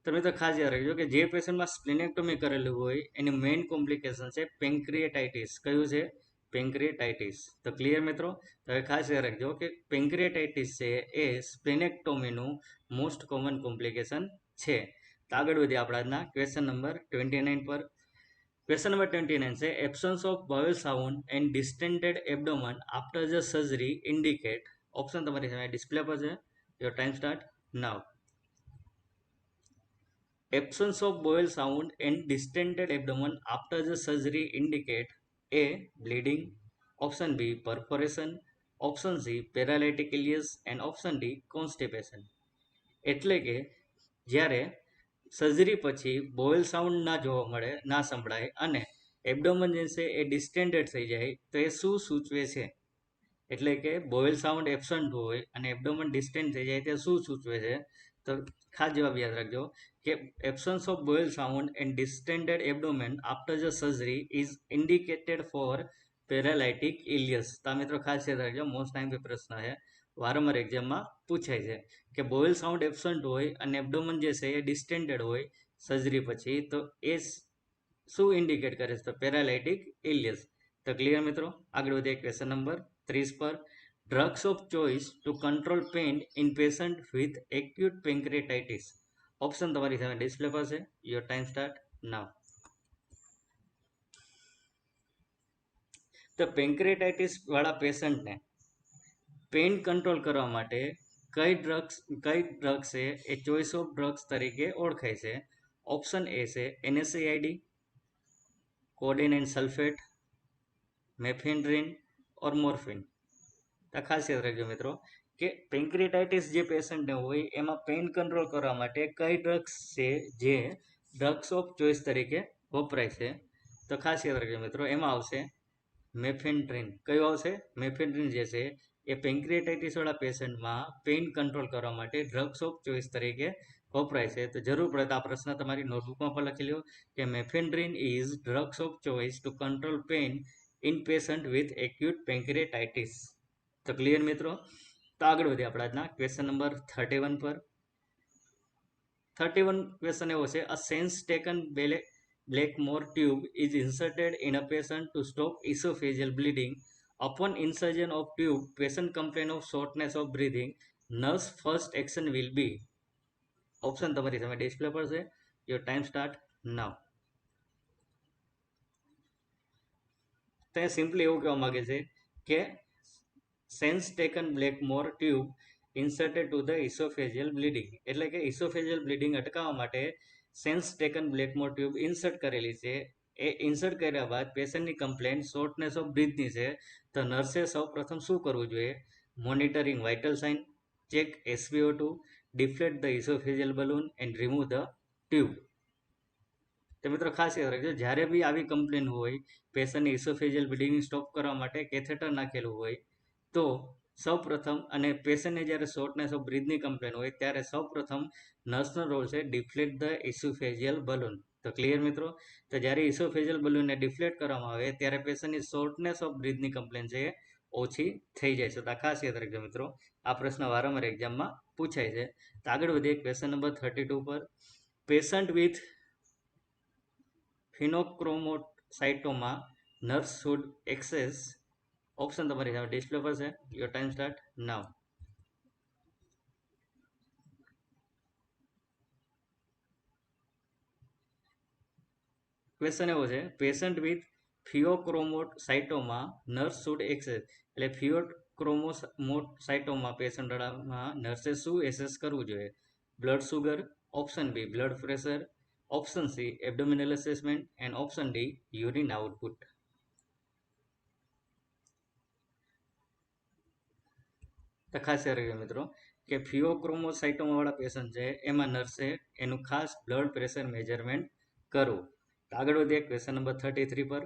તમે તો ખાસ યાદ રાખજો કે જે પેશન્ટમાં સ્પ્લિનેક્ટોમી કરેલું હોય એની મેઇન કોમ્પ્લિકેશન છે પેન્ક્રિયાટાઇટિસ. કયું છે? પેન્ક્રિયાટાઇટિસ. તો ક્લિયર મિત્રો? હવે ખાસ યાદ રાખજો કે પેન્ક્રિયાટાઇટિસ છે એ સ્પ્લિનેક્ટોમીનું મોસ્ટ કોમન કોમ્પ્લિકેશન છે. તો આગળ વધીએ આપણા આજના ક્વેશ્ચન નંબર 29 પર. ક્વેશ્ચન નંબર 29 છે, absence of bowel sound and distended abdomen after the surgery indicate. Option તમારી સામે ડિસ્પ્લે પર છે. Your time start now. Absence of bowel sound and distended abdomen after the surgery indicate A. Bleeding, option B. Perforation, option C. Paralytic ileus and option D. Constipation. એટલે કે જ્યારે સર્જરી પછી બોવેલ સાઉન્ડ ના જોવા મળે, ના સંભળાય અને એબડોમન જે છે એ ડિસ્ટેન્ડેડ થઈ જાય તો એ શું સૂચવે છે? એટલે કે બોવેલ સાઉન્ડ એબસન્ટ હોય અને એબડોમન ડિસ્ટેન્ડ થઈ જાય તે શું સૂચવે છે? તો ખાસ જવાબ યાદ રાખજો કે absence of bowel sound and distended abdomen after the surgery is indicated for paralytic ileus. તો આ મિત્રો ખાસ યાદ રાખજો, મોસ્ટ ટાઈમ પ્રશ્ન છે, વારંવાર એક્ઝામમાં પૂછાય છે કે બોવેલ સાઉન્ડ એબસન્ટ હોય અને એબડોમન જે છે એ ડિસ્ટેન્ડેડ હોય સર્જરી પછી, તો એ શું ઇન્ડિકેટ કરે છે? તો પેરાલાઇટિક ઇલિયસ. તો ક્લિયર મિત્રો? આગળ વધીએ ક્વેશ્ચન નંબર 30 પર. drugs of choice to control pain in patient with acute pancreatitis. Option તમારી સામે ડિસ્પ્લે પર છે. Your time start now. તો પેન્ક્રેટાઇટિસ વાળા પેશન્ટને પેઇન કંટ્રોલ કરવા માટે કઈ ડ્રગ્સ છે એ ચોઇસ ઓફ ડ્રગ્સ તરીકે ઓળખાય છે? ઓપ્શન એ છે NSAID, codeine and sulfate, meperidine or morphine. આ ખાસ યાદ રાખજો મિત્રો કે પેન્ક્રેટાઇટિસ જે પેશન્ટને હોય એમાં પેઇન કંટ્રોલ કરવા માટે કઈ ડ્રગ્સ છે જે ડ્રગ્સ ઓફ ચોઇસ તરીકે વપરાય છે? તો ખાસ યાદ રાખજો મિત્રો, એમાં આવશે મેફેન્ડ્રીન. કયું આવશે? મેફેન્ડ્રીન જે છે એ પેન્ક્રેટાઇટિસવાળા પેશન્ટમાં પેઇન કંટ્રોલ કરવા માટે ડ્રગ્સ ઓફ ચોઇસ તરીકે વપરાય છે. તો જરૂર પડે તો આ પ્રશ્ન તમારી નોટબુકમાં પણ લખી લો કે meperidine is drugs of choice to control pain in patient with acute pancreatitis. તો ક્લિયર મિત્રો? તો આગળ વધીએ આપણે આજના ક્વેશ્ચન નંબર 31 પર. 31 ક્વેશ્ચન એવો છે, અ sense taken Blackmore tube is inserted in a patient to stop esophageal bleeding. Upon insertion of tube, patient complain of shortness of breathing. Nurse first action will be. Option તમારી સામે ડિસ્પ્લે પર છે. Your time start now. ત્યાં સિમ્પલી એવું કહેવા માંગે છે કે Sengstaken Blakemore tube inserted to the esophageal bleeding, એટલે કે ઇસોફેજિયલ બ્લીડિંગ અટકાવવા માટે Sengstaken Blakemore tube insert કરેલી છે. એ ઇન્સર્ટ કર્યા બાદ પેશન્ટની કમ્પ્લેન શોર્ટનેસ ઓફ બ્રીથની છે. તો નર્સે સૌ પ્રથમ શું કરવું જોઈએ? Monitoring vital sign, check SpO2, deflate the esophageal balloon and remove the tube. તો મિત્રો ખાસ યાદ રાખજો, જ્યારે બી આવી કમ્પ્લેન હોય, પેશન્ટની ઇસોફેજિયલ બ્લીડિંગ સ્ટોપ કરવા માટે કેથેટર નાખેલું હોય, તો સૌપ્રથમ, અને પેશન્ટને જ્યારે શોર્ટનેસ ઓફ બ્રીથની કમ્પ્લેન હોય ત્યારે સૌપ્રથમ નર્સનો રોલ છે ડિફ્લેટ ધ ઇસોફેજિયલ બલૂન. તો ક્લિયર મિત્રો? તો જ્યારે ઇસોફેજિયલ બલૂનને ડિફ્લેટ કરવામાં આવે ત્યારે પેશન્ટની શોર્ટનેસ ઓફ બ્રીથની કમ્પ્લેન છે એ ઓછી થઈ જાય છે. તો ખાસ યાદ રાખજો મિત્રો, આ પ્રશ્ન વારંવાર એક્ઝામમાં પૂછાય છે. તો આગળ વધીએ ક્વેશ્ચન નંબર 32 પર. Patient with pheochromocytoma nurse should access. Option તમારી સામે ડિસ્પ્લે પર છે. Your time start now. Question એવો છે, patient with pheochromocytoma nurse should access, એટલે ફિયોક્રોમોસાઇટોમા પેશન્ટમાં નર્સે શું એસેસ કરવું જોઈએ? Blood sugar, option B blood pressure, option C abdominal assessment and option D urine output. તો ખાસ યાદ રાખજો મિત્રો કે ફિયોક્રોમોસાઇટોમા વાળા પેશન્ટ છે એમાં નર્સે એનું ખાસ બ્લડ પ્રેશર મેજરમેન્ટ કરવું. આગળ વધીએ ક્વેશ્ચન નંબર 33 પર.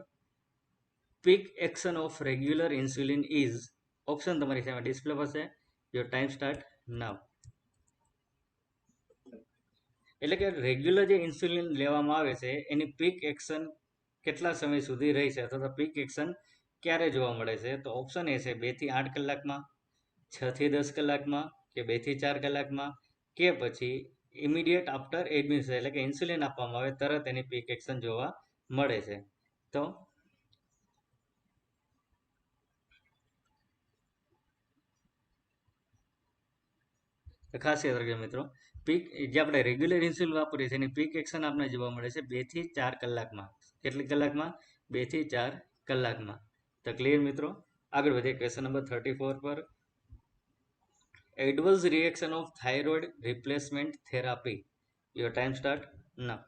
Peak action of regular insulin is. Option તમારી સામે ડિસ્પ્લે પર છે. યોર ટાઈમ સ્ટાર્ટ નાઉ. એટલે કે રેગ્યુલર જે ઇન્સ્યુલિન લેવામાં આવે છે એની પીક એક્શન કેટલા સમય સુધી રહી છે, અથવા તો પીક એક્શન ક્યારે જોવા મળે છે? તો ઓપ્શન એ છે 2 થી 8 કલાકમાં, 6 થી 10 કલાકમાં, કે 2 થી 4 કલાકમાં, કે પછી ઇમિડિયેટ આફ્ટર એડમિશન, એટલે કે ઇન્સ્યુલિન આપવામાં આવે તરત એની પીક એક્શન જોવા મળે છે. તો ખાસ યાદ રાખજો મિત્રો, પીક જે આપણે રેગ્યુલર ઇન્સ્યુલિન વાપરીએ છીએ એની પીક એક્શન આપણે જોવા મળે છે 2 થી 4 કલાકમાં. કેટલી કલાકમાં? 2 થી 4 કલાકમાં. તો ક્લિયર મિત્રો? આગળ વધીએ ક્વેશ્ચન નંબર 34 પર. Adverse reaction of thyroid replacement therapy. Your time start now.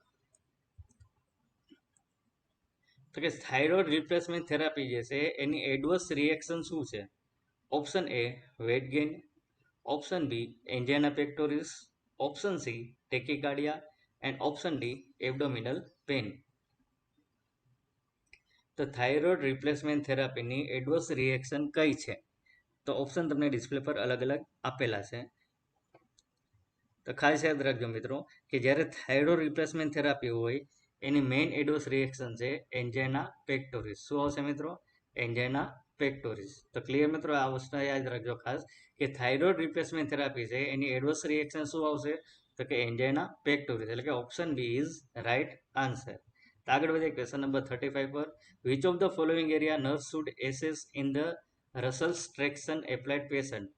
તો કે થાઇરોઇડ રિપ્લેસમેન્ટ થેરાપી જે છે એની એડવર્સ રિએક્શન શું છે? Option A weight gain, option B angina pectoris, option C tachycardia and option D abdominal pain. તો થાઇરોઇડ રિપ્લેસમેન્ટ થેરાપીની એડવર્સ રિએક્શન કઈ છે? તો ઓપ્શન તમને ડિસ્પ્લે પર અલગ અલગ આપેલા છે. તો ખાસ યાદ રાખજો મિત્રો કે જ્યારે થાઇરોઇડ રિપ્લેસમેન્ટ થેરાપી હોય એની મેઇન એડવર્સ રિએક્શન છે એન્જાઇના પેક્ટોરિસ. શું આવશે મિત્રો? એન્જાઇના પેક્ટોરિસ. તો ક્લિયર મિત્રો? આ વસ્તુ યાદ રાખજો ખાસ કે થાઇરોઇડ રિપ્લેસમેન્ટ થેરાપી છે એની એડવર્સ રિએક્શન શું આવશે? તો કે એન્જાઇના પેક્ટોરિસ, એટલે કે option B is right answer. આગળ વધીએ ક્વેશ્ચન નંબર 35 પર. Which of the following area nurse should assess in the Russell's traction applied patient.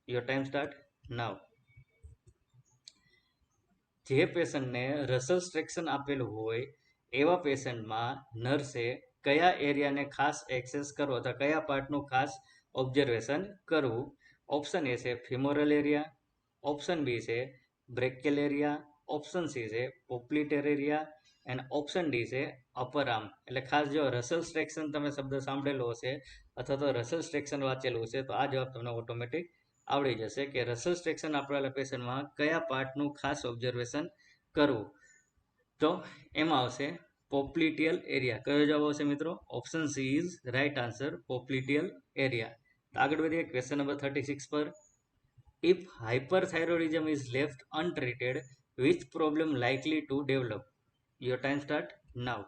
Your time start now. જે પેશન્ટને રસલ્સ ટ્રેક્શન આપેલું હોય એવા પેશન્ટમાં નર્સે કયા એરિયાને ખાસ એક્સેસ કરવો અથવા કયા પાર્ટનું ખાસ ઓબ્ઝર્વેશન કરવું. ઓપ્શન એ છે ફિમોરલ એરિયા, ઓપ્શન બી છે બ્રેકેલ એરિયા, ઓપ્શન સી છે પોપ્લિટેર એરિયા એન્ડ ઓપ્શન ડી છે અપર આર્મ. એટલે ખાસ જો રસલ્સ ટ્રેક્શન તમે શબ્દ સાંભળેલો હશે અથવા તો રસલ્સ ટ્રેક્શન વાંચેલું હશે તો આ જવાબ તમને ઓટોમેટિક આવડી જશે કે રસલ્સ ટ્રેક્શન આપેલા પેશન્ટમાં કયા પાર્ટનું ખાસ ઓબ્ઝર્વેશન કરવું. તો એમાં આવશે પોપ્લિટિયલ એરિયા. કયો જવાબ આવશે મિત્રો? Option C is right answer, popliteal area. આગળ વધીએ ક્વેશ્ચન નંબર 36 પર. If hyperthyroidism is left untreated, which problem likely to develop? Your time start now.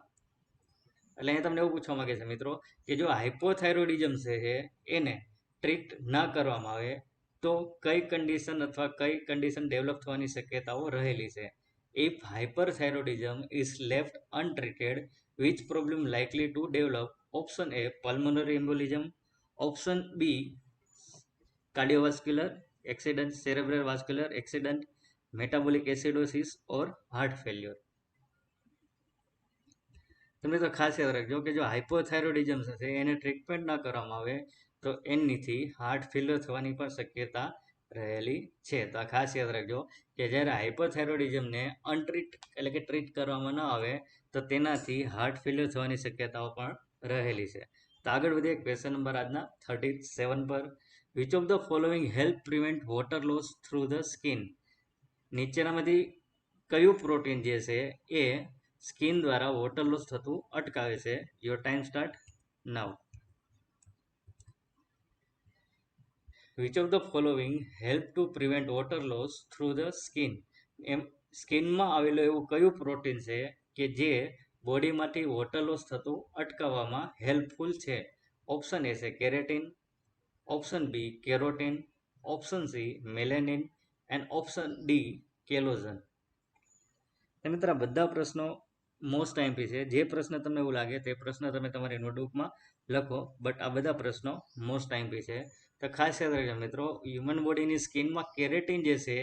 એટલે અહીંયા તમને એવું પૂછવા માંગે છે મિત્રો કે જો હાઇપોથાઇરોઇડિઝમ છે એને ટ્રીટ ના કરવામાં આવે તો કઈ કન્ડિશન અથવા કઈ કન્ડિશન ડેવલપ થવાની શક્યતાઓ રહેલી છે. ઇફ hyperthyroidism is left untreated, which problem likely to develop? Option A pulmonary embolism, option B cardiovascular accident, cerebral vascular accident, metabolic acidosis or heart failure. તમે તો ખાસ યાદ રાખજો કે જો હાઇપોથાઇરોઇડિઝમ છે એને ટ્રીટમેન્ટ ના કરવામાં આવે તો એનીથી હાર્ટ ફેલિયર થવાની પણ શક્યતા રહેલી છે. તો આ ખાસ યાદ રાખજો કે જ્યારે હાઇપોથાઇરોઇડિઝમને અનટ્રીટ એટલે કે ટ્રીટ કરવામાં ન આવે તો તેનાથી હાર્ટ ફેલિયર થવાની શક્યતાઓ પણ રહેલી છે. તો આગળ વધીએ ક્વેશ્ચન નંબર આજના 37 પર. Which of the following help prevent water loss through the skin? નીચેનામાંથી કયું પ્રોટીન જે છે એ સ્કિન દ્વારા વોટર લોસ થતું અટકાવે છે? Your time start now. Which of the following help to prevent water loss through the skin? એમ સ્કિનમાં આવેલું એવું કયું પ્રોટીન છે કે જે બોડીમાંથી વોટર લોસ થતું અટકાવવામાં હેલ્પફુલ છે? ઓપ્શન એ છે keratin, option B carotene, option C melanin and option D collagen. મિત્રો આ બધા પ્રશ્નો મોસ્ટ આઈએમપી છે. જે પ્રશ્ન તમને એવું લાગે તે પ્રશ્ન તમે તમારી નોટબુકમાં લખો, બટ આ બધા પ્રશ્નો મોસ્ટ આઈએમપી છે. તો ખાસ યાદ રાખજો મિત્રો, હ્યુમન બોડીની સ્કિનમાં કેરેટીન જે છે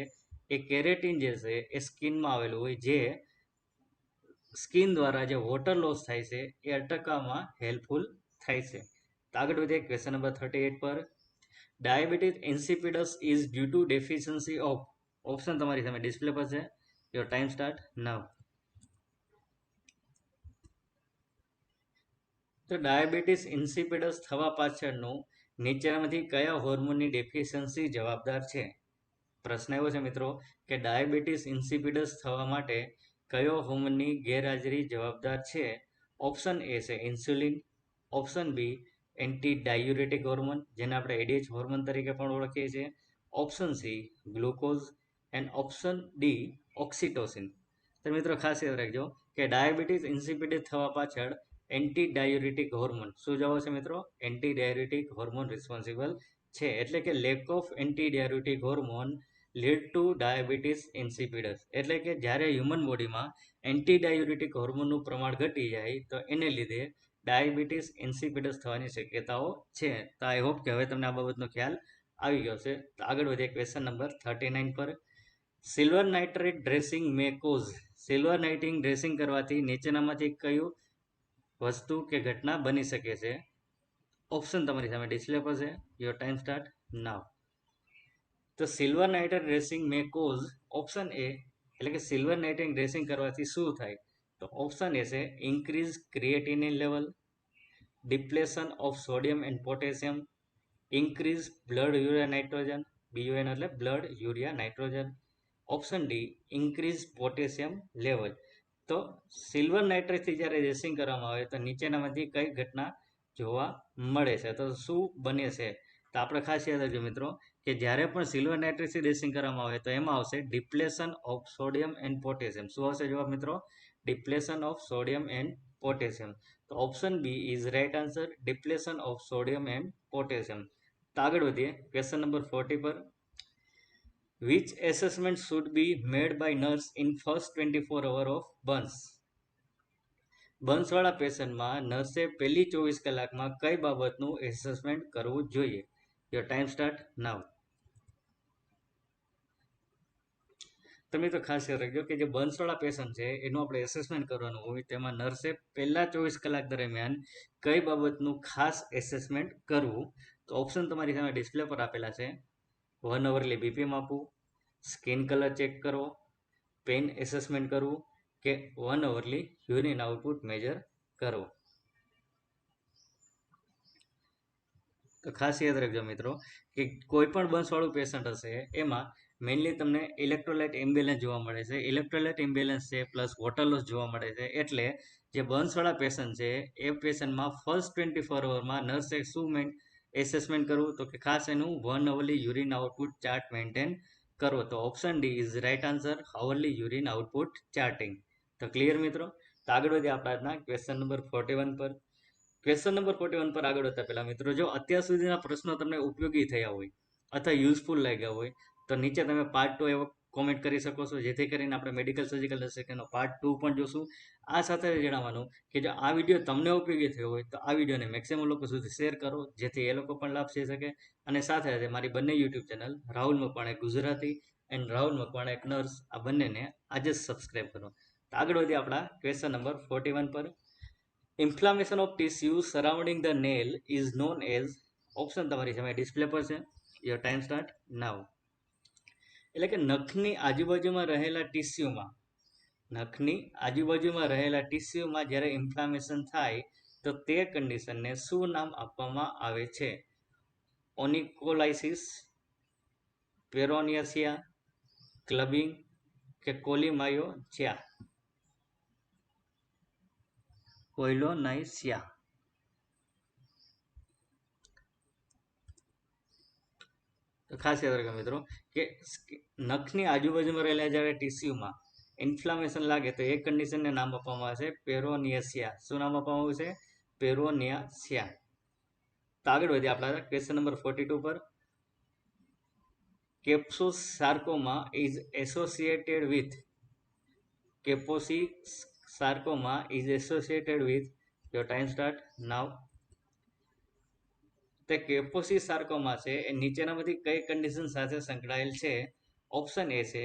એ કેરેટીન જે છે એ સ્કિનમાં આવેલું હોય જે સ્કિન દ્વારા જે વોટર લોસ થાય છે એ અટકાવવામાં હેલ્પફુલ થાય છે. તો આગળ વધીએ ક્વેશ્ચન નંબર 38 પર. Diabetes insipidus is due to deficiency of. Option તમારી સામે ડિસ્પ્લે પર છે. Your time start now. તો ડાયાબિટીસ ઇન્સિપિડસ થવા પાછળનું નીચેનામાંથી કયા હોર્મોનની ડેફિશિયન્સી જવાબદાર છે? પ્રશ્ન એવો છે મિત્રો કે ડાયાબિટીસ ઇન્સિપિડસ થવા માટે કયો હોર્મોનની ગેરહાજરી જવાબદાર છે? ઓપ્શન એ છે insulin, option B anti diuretic hormone જેને આપણે એડીએચ હોર્મોન તરીકે પણ ઓળખીએ છીએ, option C glucose and option D oxytocin. તો મિત્રો ખાસ યાદ રાખજો કે ડાયાબિટીસ ઇન્સિપિડસ થવા પાછળ એન્ટી ડાયુરેટિક હોર્મોન શું જવાબ છે મિત્રો? એન્ટી ડાયુરેટિક હોર્મોન રિસ્પોન્સિબલ છે. એટલે કે lack of anti diuretic hormone lead to diabetes insipidus. એટલે કે જ્યારે હ્યુમન બોડીમાં એન્ટી ડાયુરેટિક હોર્મોનનું પ્રમાણ ઘટી જાય તો એને લીધે ડાયાબિટીસ ઇન્સિપિડસ થવાની શક્યતાઓ છે. તો આઈ હોપ કે હવે તમને આ બાબતનો ખ્યાલ આવી ગયો છે. તો આગળ વધીએ ક્વેશ્ચન નંબર 39 પર. સિલ્વર નાઇટ્રેટ ડ્રેસિંગ મે કોઝ. સિલ્વર નાઇટિંગ ડ્રેસિંગ કરવાથી નીચેનામાંથી કયું વસ્તુ કે ઘટના બની શકે છે? ઓપ્શન તમારી સામે ડિસ્પ્લે પર છે. Your time start now. તો silver nitrate dressing May cause, option A એટલે કે સિલ્વર નાઇટ્રેટ ડ્રેસિંગ કરવાથી શું થાય? તો ઓપ્શન એ છે increase creatinine level, depletion of sodium and potassium, increase blood urea nitrogen, BUN એટલે blood urea nitrogen, option D increase potassium level. તો સિલ્વર નાઇટ્રેટથી જ્યારે ડ્રેસિંગ કરવામાં આવે તો નીચેનામાંથી કઈ ઘટના જોવા મળે છે? તો શું બને છે? તો આપણે ખાસ યાદ રાખજો મિત્રો કે જ્યારે પણ સિલ્વર નાઇટ્રેટથી ડ્રેસિંગ કરવામાં આવે તો એમાં આવશે depletion of sodium and potassium. શું આવશે જવાબ મિત્રો? Depletion of sodium and potassium. તો option B is right answer, depletion of sodium and potassium. તો આગળ વધીએ ક્વેશ્ચન નંબર 40 પર. Which assessment should be made by nurse in first 24 hours of burns? બંસવાળા પેશન્ટમાં નર્સે પહેલી 24 કલાકમાં કઈ બાબતનું એસેસમેન્ટ કરવું જોઈએ? યોર ટાઈમ સ્ટાર્ટ નાવ. તમે તો ખાસ યાદ રાખજો કે જે બંસવાળા પેશન્ટ છે એનું આપણે એસેસમેન્ટ કરવાનું હોય, તેમાં નર્સે પહેલા 24 કલાક દરમિયાન કઈ બાબતનું ખાસ એસેસમેન્ટ કરવું? તો ઓપ્શન તમારી સામે ડિસ્પ્લે પર આપેલા છે. 1 અવરલી બીપી માપવું, સ્કિન કલર ચેક કરવો, પેઇન એસેસમેન્ટ કરવું કે 1 અવરલી યુરિન આઉટપુટ મેજર કરવો. તો ખાસ યાદ રાખજો મિત્રો કે કોઈ પણ બંસવાળું પેશન્ટ હશે એમાં મેઇનલી તમને ઇલેક્ટ્રોલાઇટ ઇમ્બેલેન્સ જોવા મળે છે. ઇલેક્ટ્રોલાઇટ ઇમ્બેલેન્સ છે પ્લસ વોટર લોસ જોવા મળે છે. એટલે જે બંસવાળા પેશન્ટ છે એ પેશન્ટમાં ફર્સ્ટ 24 અવરમાં નર્સે શું એસેસમેન્ટ કરવું? તો કે ખાસ એનું 1 hourly urine output chart maintain કરવો. તો option D is right answer, hourly urine output charting. તો ક્લિયર મિત્રો? તો આગળ વધીએ આપણા આજના ક્વેશ્ચન નંબર 41 પર. ક્વેશ્ચન નંબર 41 પર આગળ વધતા પહેલા મિત્રો, જો અત્યાર સુધીના પ્રશ્નો તમને ઉપયોગી થયા હોય અથવા યુઝફુલ લાગ્યા હોય તો નીચે તમે પાર્ટ 2 એવો કોમેન્ટ કરી શકો છો, જેથી કરીને આપણે મેડિકલ સર્જિકલ સેક્શનનો પાર્ટ 2 પણ જોશું. આ સાથે જણાવવાનું કે જો આ વિડીયો તમને ઉપયોગી થયો હોય તો આ વિડીયોને મેક્સિમમ લોકો સુધી શેર કરો, જેથી એ લોકો પણ લાભ થઈ શકે. અને સાથે સાથે મારી બંને YouTube channel Rahul Makwana Gujarati and Rahul Makwana એક નર્સ, આ બંનેને આજે જ સબસ્ક્રાઈબ કરો. તો આગળ વધીએ આપણા ક્વેશ્ચન નંબર 41 પર. Inflammation of tissue surrounding the nail is known as. Option તમારી સામે ડિસ્પ્લે પર છે. Your time start now. એટલે કે નખની આજુબાજુમાં રહેલા ટીસ્યુમાં જ્યારે ઇન્ફ્લામેશન થાય તો તે કન્ડિશનને શું નામ આપવામાં આવે છે? ઓનિકોલાઇસિસ, પેરોનિયાસિયા, ક્લબિંગ કે કોલિમાયોસિયા? કોઇલોનાઇસિયા. તો ખાસ યાદ રાખો મિત્રો કે નખની આજુબાજુમાં રહેલા જ્યારે ટીસ્યુમાં ઇન્ફ્લામેશન લાગે તો એ કન્ડિશનને નામ આપવામાં આવે છે પેરોનિયાસિયા. શું નામ આપવામાં આવે છે? પેરોનિયાસિયા. તો આગળ વધીએ આપણા ક્વેશ્ચન નંબર 42 પર. Kaposi sarcoma is associated with. Kaposi sarcoma is associated with. Your time start now. તે કેપોસી સાર્કોમા છે એ નીચેનામાંથી કઈ કન્ડિશન સાથે સંકળાયેલ છે? ઓપ્શન એ છે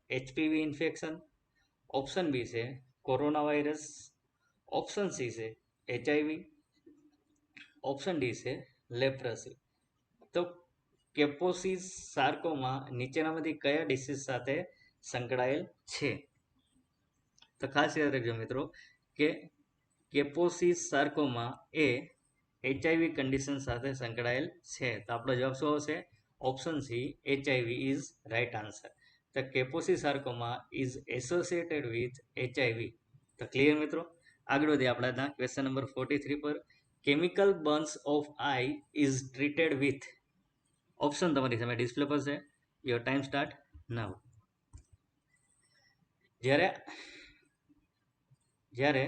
એચપીવી ઇન્ફેક્શન, ઓપ્શન બી છે કોરોના વાયરસ, ઓપ્શન સી છે એચઆઈવી, ઓપ્શન ડી છે લેપ્રસી. તો કેપોસી સાર્કોમા નીચેનામાંથી કયા ડિસીઝ સાથે સંકળાયેલ છે? તો ખાસ યાદ રાખજો મિત્રો કે કેપોસી સાર્કોમા એ એચઆઈવી કન્ડિશન સાથે સંકળાયેલ છે. તો આપણો જવાબ શું આવશે? Option C HIV is right answer. તો Kaposi sarcoma is associated with HIV. તો ક્લિયર મિત્રો? આગળ વધીએ આપણા ક્વેશ્ચન નંબર 43 પર. Chemical burns of eye is treated with. Option તમારી સામે ડિસ્પ્લે પર છે. Your time start now. જ્યારે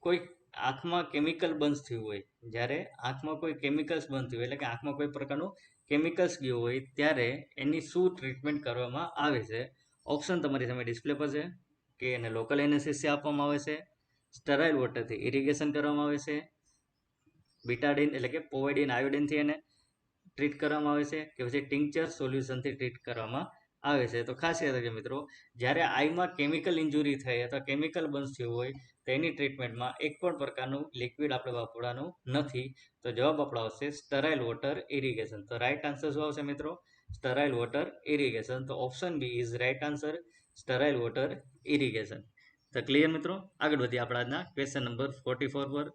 કોઈ આંખમાં કેમિકલ બર્ન્સ થયું હોય, જ્યારે આંખમાં કોઈ કેમિકલ્સ બર્ન થયું એટલે કે આંખમાં કોઈ પ્રકારનું કેમિકલ્સ ગયું હોય ત્યારે એની શું ટ્રીટમેન્ટ કરવામાં આવે છે? ઓપ્શન તમારી સામે ડિસ્પ્લે પર છે. કે એને લોકલ એનેસ્થેસિયા આપવામાં આવે છે, સ્ટરાઇલ વોટરથી ઇરિગેશન કરવામાં આવે છે, બીટાડીન એટલે કે પોવાઇડિન આયોડિનથી એને ટ્રીટ કરવામાં આવે છે, કે પછી ટિંક્ચર સોલ્યુશનથી ટ્રીટ કરવામાં આવે છે? તો ખાસ યાદ રાખજો મિત્રો, જ્યારે આઈમાં કેમિકલ ઇન્જુરી થઈ અથવા કેમિકલ બર્ન્સ થયું હોય તો એની ટ્રીટમેન્ટમાં એક પણ પ્રકારનું લિક્વિડ આપણે વાપરવાનું નથી. તો જવાબ આપણો આવશે સ્ટરાઇલ વોટર ઇરિગેશન. તો રાઇટ આન્સર શું આવશે મિત્રો? Sterile water irrigation. તો option B is right answer, sterile water irrigation. તો ક્લિયર મિત્રો? આગળ વધીએ આપણા આજના ક્વેશ્ચન નંબર 44 પર.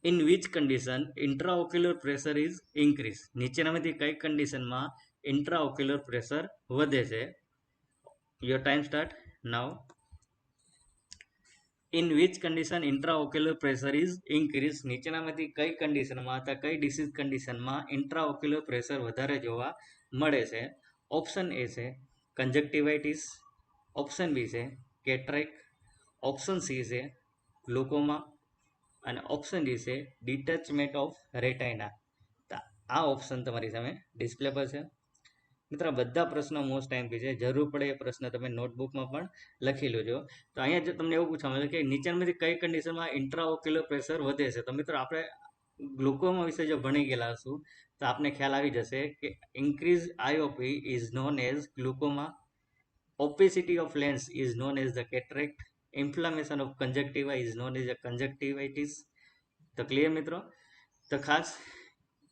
In which condition intraocular pressure is increase. નીચેનામાંથી કઈ કન્ડિશનમાં ઇન્ટ્રાઓક્યુલર પ્રેશર વધે છે? Your time start now. In which condition intraocular pressure is increase. નીચેનામાંથી કઈ કન્ડિશનમાં અથવા કઈ ડિસીઝ કન્ડિશનમાં ઇન્ટ્રાઓક્યુલર પ્રેશર વધારે જોવા મળે છે? ઓપ્શન એ છે કંજક્ટિવાઇટિસ, ઓપ્શન બી છે કેટરેક, ઓપ્શન સી છે ગ્લુકોમા અને ઓપ્શન ડી છે ડિટેચમેન્ટ ઓફ રેટાઇના. આ ઓપ્શન તમારી સામે ડિસ્પ્લે પર છે. મિત્રો બધા પ્રશ્નો મોસ્ટ ટાઈમથી છે, જરૂર પડે એ પ્રશ્ન તમે નોટબુકમાં પણ લખી લેજો. તો અહીંયા જો તમને એવું પૂછવામાં આવે કે નીચેનામાંથી કઈ કન્ડિશનમાં ઇન્ટ્રાઓક્યુલર પ્રેશર વધે છે, તો મિત્રો આપણે ગ્લુકોમા વિશે જો ભણી ગયેલા હશું તો આપને ખ્યાલ આવી જશે કે increase IOP is known as glaucoma, opacity of lens is known as the cataract, inflammation of conjunctiva is known as the conjunctivitis. તો ક્લિયર મિત્રો? તો ખાસ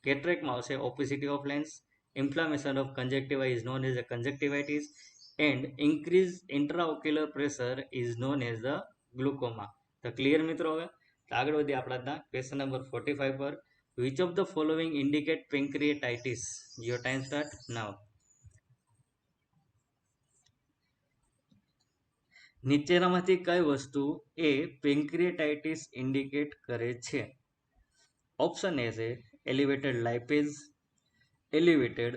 કેટરેક્ટમાં આવશે opacity of lens, inflammation of conjunctiva is known as the conjunctivitis, and increased intraocular pressure is known as the glaucoma. તો ક્લિયર મિત્રો? હવે આગળ વધીએ આપણા ક્વેશ્ચન નંબર 45 પર. which of the following indicate pancreatitis? your time start now. નીચેનામાંથી કઈ વસ્તુ એ પેન્ક્રિયાટાઇટિસ ઇન્ડિકેટ કરે છે? ઓપ્શન એ છે elevated lipase, elevated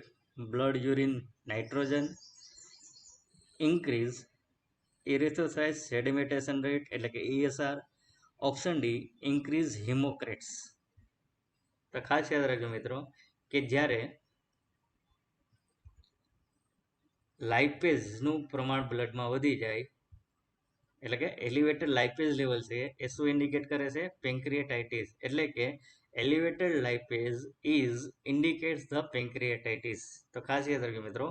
blood urine nitrogen, increase erythrocyte sedimentation rate એટલે કે ESR, option D increase hematocrits. તો ખાસ યાદ રાખજો મિત્રો કે જ્યારે લાઇપેઝનું પ્રમાણ બ્લડમાં વધી જાય એટલે કે એલિવેટેડ લાઇપેઝ લેવલ છે એ શું ઇન્ડિકેટ કરે છે? પેન્ક્રિયાટાઇટિસ. એટલે કે elevated lipase is indicates the pancreatitis. તો ખાસ યાદ રાખજો મિત્રો,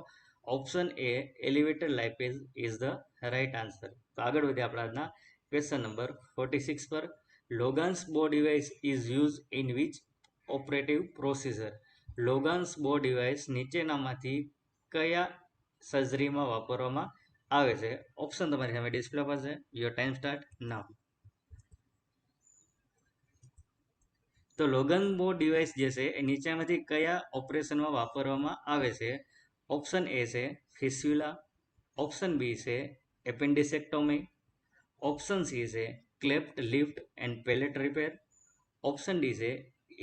option A elevated lipase is the right answer. તો આગળ વધીએ આપણા આજના ક્વેશ્ચન નંબર 46 પર. Logan's bow device is use in which operative procedure? Logan's bow device નીચેનામાંથી કયા સર્જરીમાં વાપરવામાં આવે છે? ઓપ્શન તમારી સામે ડિસ્પ્લે પર છે. Your time start now. તો લોગન બો ડિવાઇસ જે છે એ નીચેમાંથી કયા ઓપરેશનમાં વાપરવામાં આવે છે? ઓપ્શન એ છે ફિસ્યુલા, ઓપ્શન બી છે એપેન્ડિસેક્ટોમી, ઓપ્શન સી છે cleft lip and palate repair, option D છે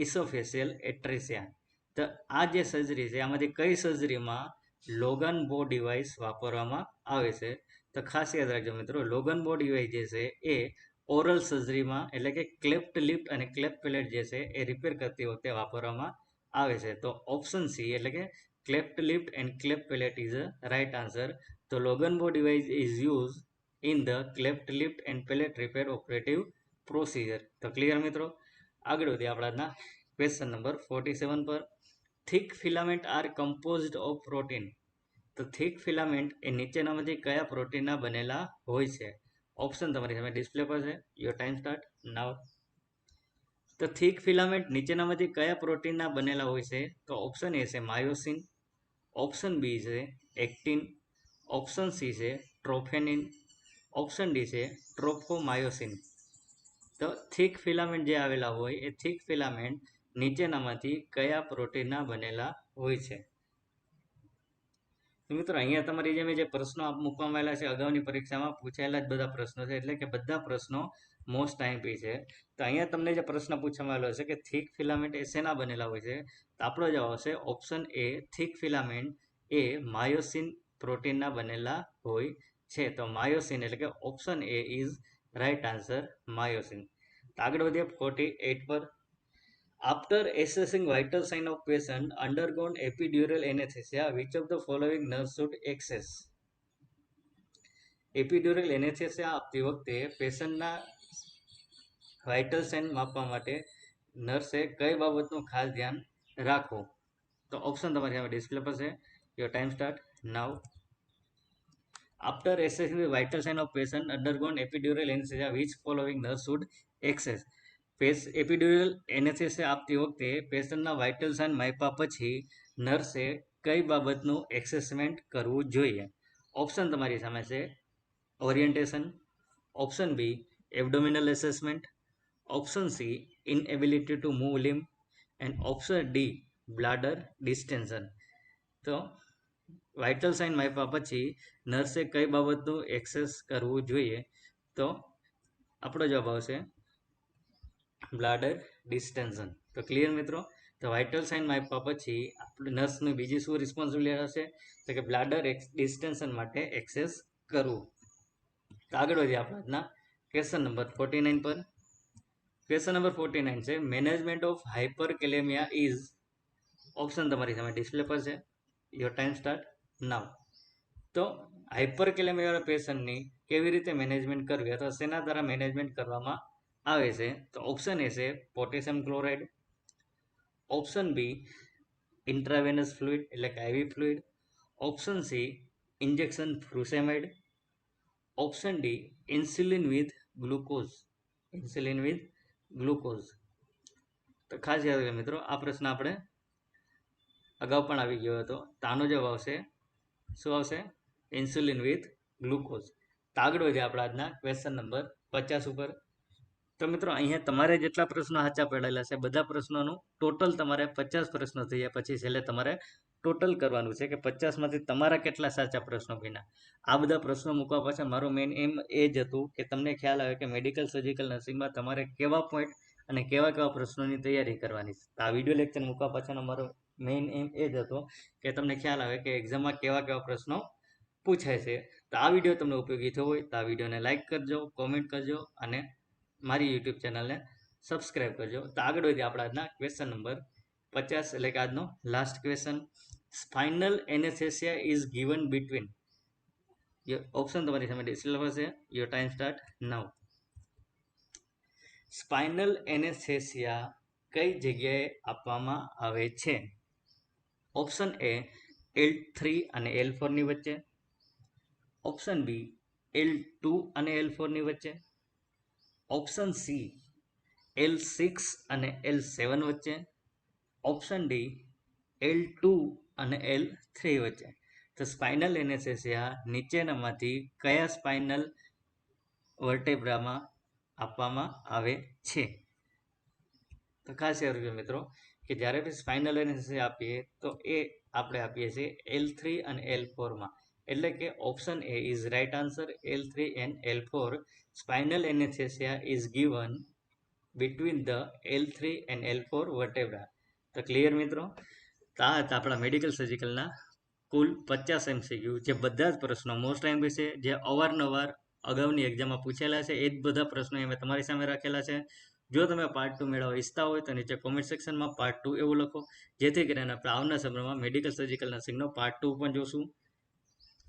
ઇસોફેશિયલ એટ્રેસિયા. તો આ જે સર્જરી છે આમાંથી કઈ સર્જરીમાં લોગન બો ડિવાઇસ વાપરવામાં આવે છે? તો ખાસ યાદ રાખજો મિત્રો, લોગન બો ડિવાઇસ જે છે એ ઓરલ સર્જરીમાં એટલે કે ક્લેફ્ટ લિફ્ટ અને ક્લેફ્ટ પેલેટ જે છે એ રિપેર કરતી વખતે વાપરવામાં આવે છે. તો ઓપ્શન સી એટલે કે cleft lip and cleft palate is a right answer. તો Logan bow device is use in the cleft lip and palate repair operative procedure. તો ક્લિયર મિત્રો? આગળ વધીએ આપણા ક્વેશ્ચન નંબર 47 પર. Thick filament are composed of protein. તો થિક ફિલામેન્ટ એ નીચેનામાંથી કયા પ્રોટીનના બનેલા હોય છે? ઓપ્શન તમારી સામે ડિસ્પ્લે પર છે. Your time start now. તો થિક ફિલામેન્ટ નીચેનામાંથી કયા પ્રોટીનના બનેલા હોય છે? તો ઓપ્શન એ છે માયોસિન, ઓપ્શન બી છે એક્ટિન, ઓપ્શન સી છે ટ્રોફેનિન, ઓપ્શન ડી છે ટ્રોફોમાયોસિન. તો થિક ફિલામેન્ટ જે આવેલા હોય એ થિક ફિલામેન્ટ નીચેનામાંથી કયા પ્રોટીનના બનેલા હોય છે? મિત્રો અહીંયા તમારી જે પ્રશ્નો મૂકવામાં આવેલા છે અગાઉની પરીક્ષામાં પૂછાયેલા જ બધા પ્રશ્નો છે, એટલે કે બધા પ્રશ્નો મોસ્ટ ટાઈમપી છે. તો અહીંયા તમને જે પ્રશ્ન પૂછવામાં આવેલો છે કે થિક ફિલામેન્ટ એ શેના બનેલા હોય છે? તો આપણો જવાબ આવશે ઓપ્શન એ થિક ફિલામેન્ટ એ માયોસિન પ્રોટીનના બનેલા હોય છે. તો માયોસિન એટલે કે option A is right answer, myosin. તો આગળ વધીએ 48 પર. After assessing vital sign of patient undergone epidural anesthesia, which of the following nurse should access? Epidural anesthesia આપતી વખતે પેશન્ટના વાઇટલ સાઇન માપવા માટે નર્સે કઈ બાબતનું ખાસ ધ્યાન રાખવું? તો ઓપ્શન તમારી સામે ડિસ્પ્લે પર છે. Your time start now. After assessing the vital sign of patient undergone epidural anesthesia, which following nurse should access? Epidural anesthesia આપતી વખતે પેશન્ટના વાઇટલ સાઇન માપ્યા પછી નર્સે કઈ બાબતનું એસેસમેન્ટ કરવું જોઈએ? ઓપ્શન તમારી સામે છે orientation, option B abdominal assessment, option C inability to move limb and option D bladder distension. તો વાઇટલ સાઇન માપ્યા પછી નર્સે કઈ બાબતનું એક્સેસ કરવું જોઈએ? તો આપણો જવાબ આવશે બ્લાડર ડિસ્ટેન્શન. તો ક્લિયર મિત્રો? તો વાઇટલ સાઇન માપ્યા પછી નર્સની બીજી શું રિસ્પોન્સિબિલિટી હશે? તો કે બ્લાડર ડિસ્ટેન્શન માટે એક્સેસ કરવું. તો આગળ વધીએ આપણા ક્વેશ્ચન નંબર 49 પર. ક્વેશ્ચન નંબર 49 છે management of hyperkalaemia is. Option તમારી સામે ડિસ્પ્લે પર છે. Your time start now. તો હાઇપરકેલેમિયા પેશન્ટની કેવી રીતે મેનેજમેન્ટ કરવી અથવા શેના દ્વારા મેનેજમેન્ટ કરવામાં આવે છે? તો ઓપ્શન એ છે potassium chloride, option B intravenous fluid એટલે કે IV fluid, option C injection frusemide, option D insulin with glucose. Insulin with glucose. તો ખાસ યાદ રાખજો મિત્રો, આ પ્રશ્ન આપણે અગાઉ પણ આવી ગયો હતો. તો આનો જવાબ આવશે, શું આવશે? Insulin with glucose. તો આગળ વધીએ આપણા આજના ક્વેશ્ચન નંબર 50 ઉપર. તો મિત્રો અહીંયા તમારે જેટલા પ્રશ્નો સાચા પડેલા છે બધા પ્રશ્નોનું ટોટલ તમારે 50 પ્રશ્નો થયા પછી છેલ્લે તમારે ટોટલ કરવાનું છે કે 50માંથી તમારા કેટલા સાચા પ્રશ્નો બન્યા. આ બધા પ્રશ્નો મૂકવા પાછળ મારો મેઇન એમ એ જ હતું કે તમને ખ્યાલ આવે કે મેડિકલ સર્જિકલ નર્સિંગમાં તમારે કેવા પોઈન્ટ અને કેવા પ્રશ્નોની તૈયારી કરવાની છે. આ વિડીયો લેક્ચર મૂકવા પાછળનો મારો મેઇન એમ એ જ હતો કે તમને ખ્યાલ આવે કે એક્ઝામમાં કેવા પ્રશ્નો પૂછાય છે. તો આ વિડીયો તમને ઉપયોગી થયો હોય તો આ વિડીયોને લાઇક કરજો, કોમેન્ટ કરજો અને મારી યુટ્યુબ ચેનલને સબસ્ક્રાઈબ કરજો. તો આગળ વધીએ આપણા આજના ક્વેશ્ચન નંબર 50 એટલે કે આજનો last question. Spinal anaesthesia is given between. Option તમારી સામે ડિસ્પ્લે છે. Your time start now. Spinal anaesthesia કઈ જગ્યાએ આપવામાં આવે છે? ઓપ્શન એ L3 અને L4 ની વચ્ચે, ઓપ્શન બી L2 અને L4 ની વચ્ચે, ઓપ્શન સી L6 અને L7 વચ્ચે, ઓપ્શન ડી L2 અને L3 વચ્ચે. તો સ્પાઇનલ એનેસ્થેસિયા નીચેનામાંથી કયા સ્પાઇનલ વર્ટેબ્રામાં આપવામાં આવે છે? તો ખાસ યાદ રાખજો મિત્રો કે જ્યારે બી સ્પાઇનલ એનેસ્થેસિયા આપીએ તો એ આપણે આપીએ છીએ L3 અને L4 માં. એટલે કે option A is right answer. L3 and L4 spinal anaesthesia is given between the L3 and L4 vertebra. તો ક્લિયર મિત્રો? તો આ હતા આપણા મેડિકલ સર્જિકલના કુલ 50 MCQ, જે બધા જ પ્રશ્નો મોસ્ટ ટાઈમ છે, જે અવારનવાર અગાઉની એક્ઝામમાં પૂછેલા છે, એ જ બધા પ્રશ્નો મેં તમારી સામે રાખેલા છે. જો તમે પાર્ટ 2 મેળવવા ઈચ્છતા હોય તો નીચે કોમેન્ટ સેક્શનમાં પાર્ટ 2 એવું લખો, જેથી કરીને આપણે આવનાર સમયમાં મેડિકલ સર્જિકલ નર્સિંગનો પાર્ટ 2 પણ જોશું.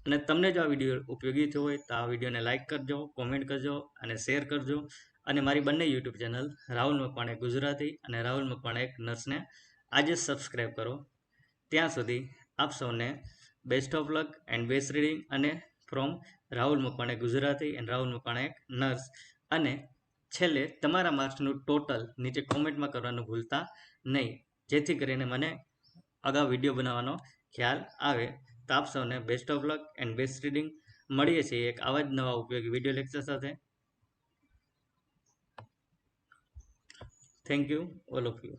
અને તમને જો આ વિડીયો ઉપયોગી થયો હોય તો આ વિડીયોને લાઇક કરજો, કોમેન્ટ કરજો અને શેર કરજો. અને મારી બંને યુટ્યુબ ચેનલ રાહુલ મકવાણા ગુજરાતી અને રાહુલ મકવાણા નર્સને આજે સબસ્ક્રાઈબ કરો. ત્યાં સુધી આપ સૌને best of luck and best reading અને from Rahul Makwana Gujarati and Rahul Makwana nurse. અને છેલ્લે તમારા માર્ક્સનું ટોટલ નીચે કોમેન્ટમાં કરવાનું ભૂલતા નહીં, જેથી કરીને મને અગાઉ વિડીયો બનાવવાનો ખ્યાલ આવે. તો આપ સૌને best of luck and best reading. મળીએ છીએ એક આવા જ નવા ઉપયોગી વિડીયો લેક્ચર સાથે. Thank you all of you.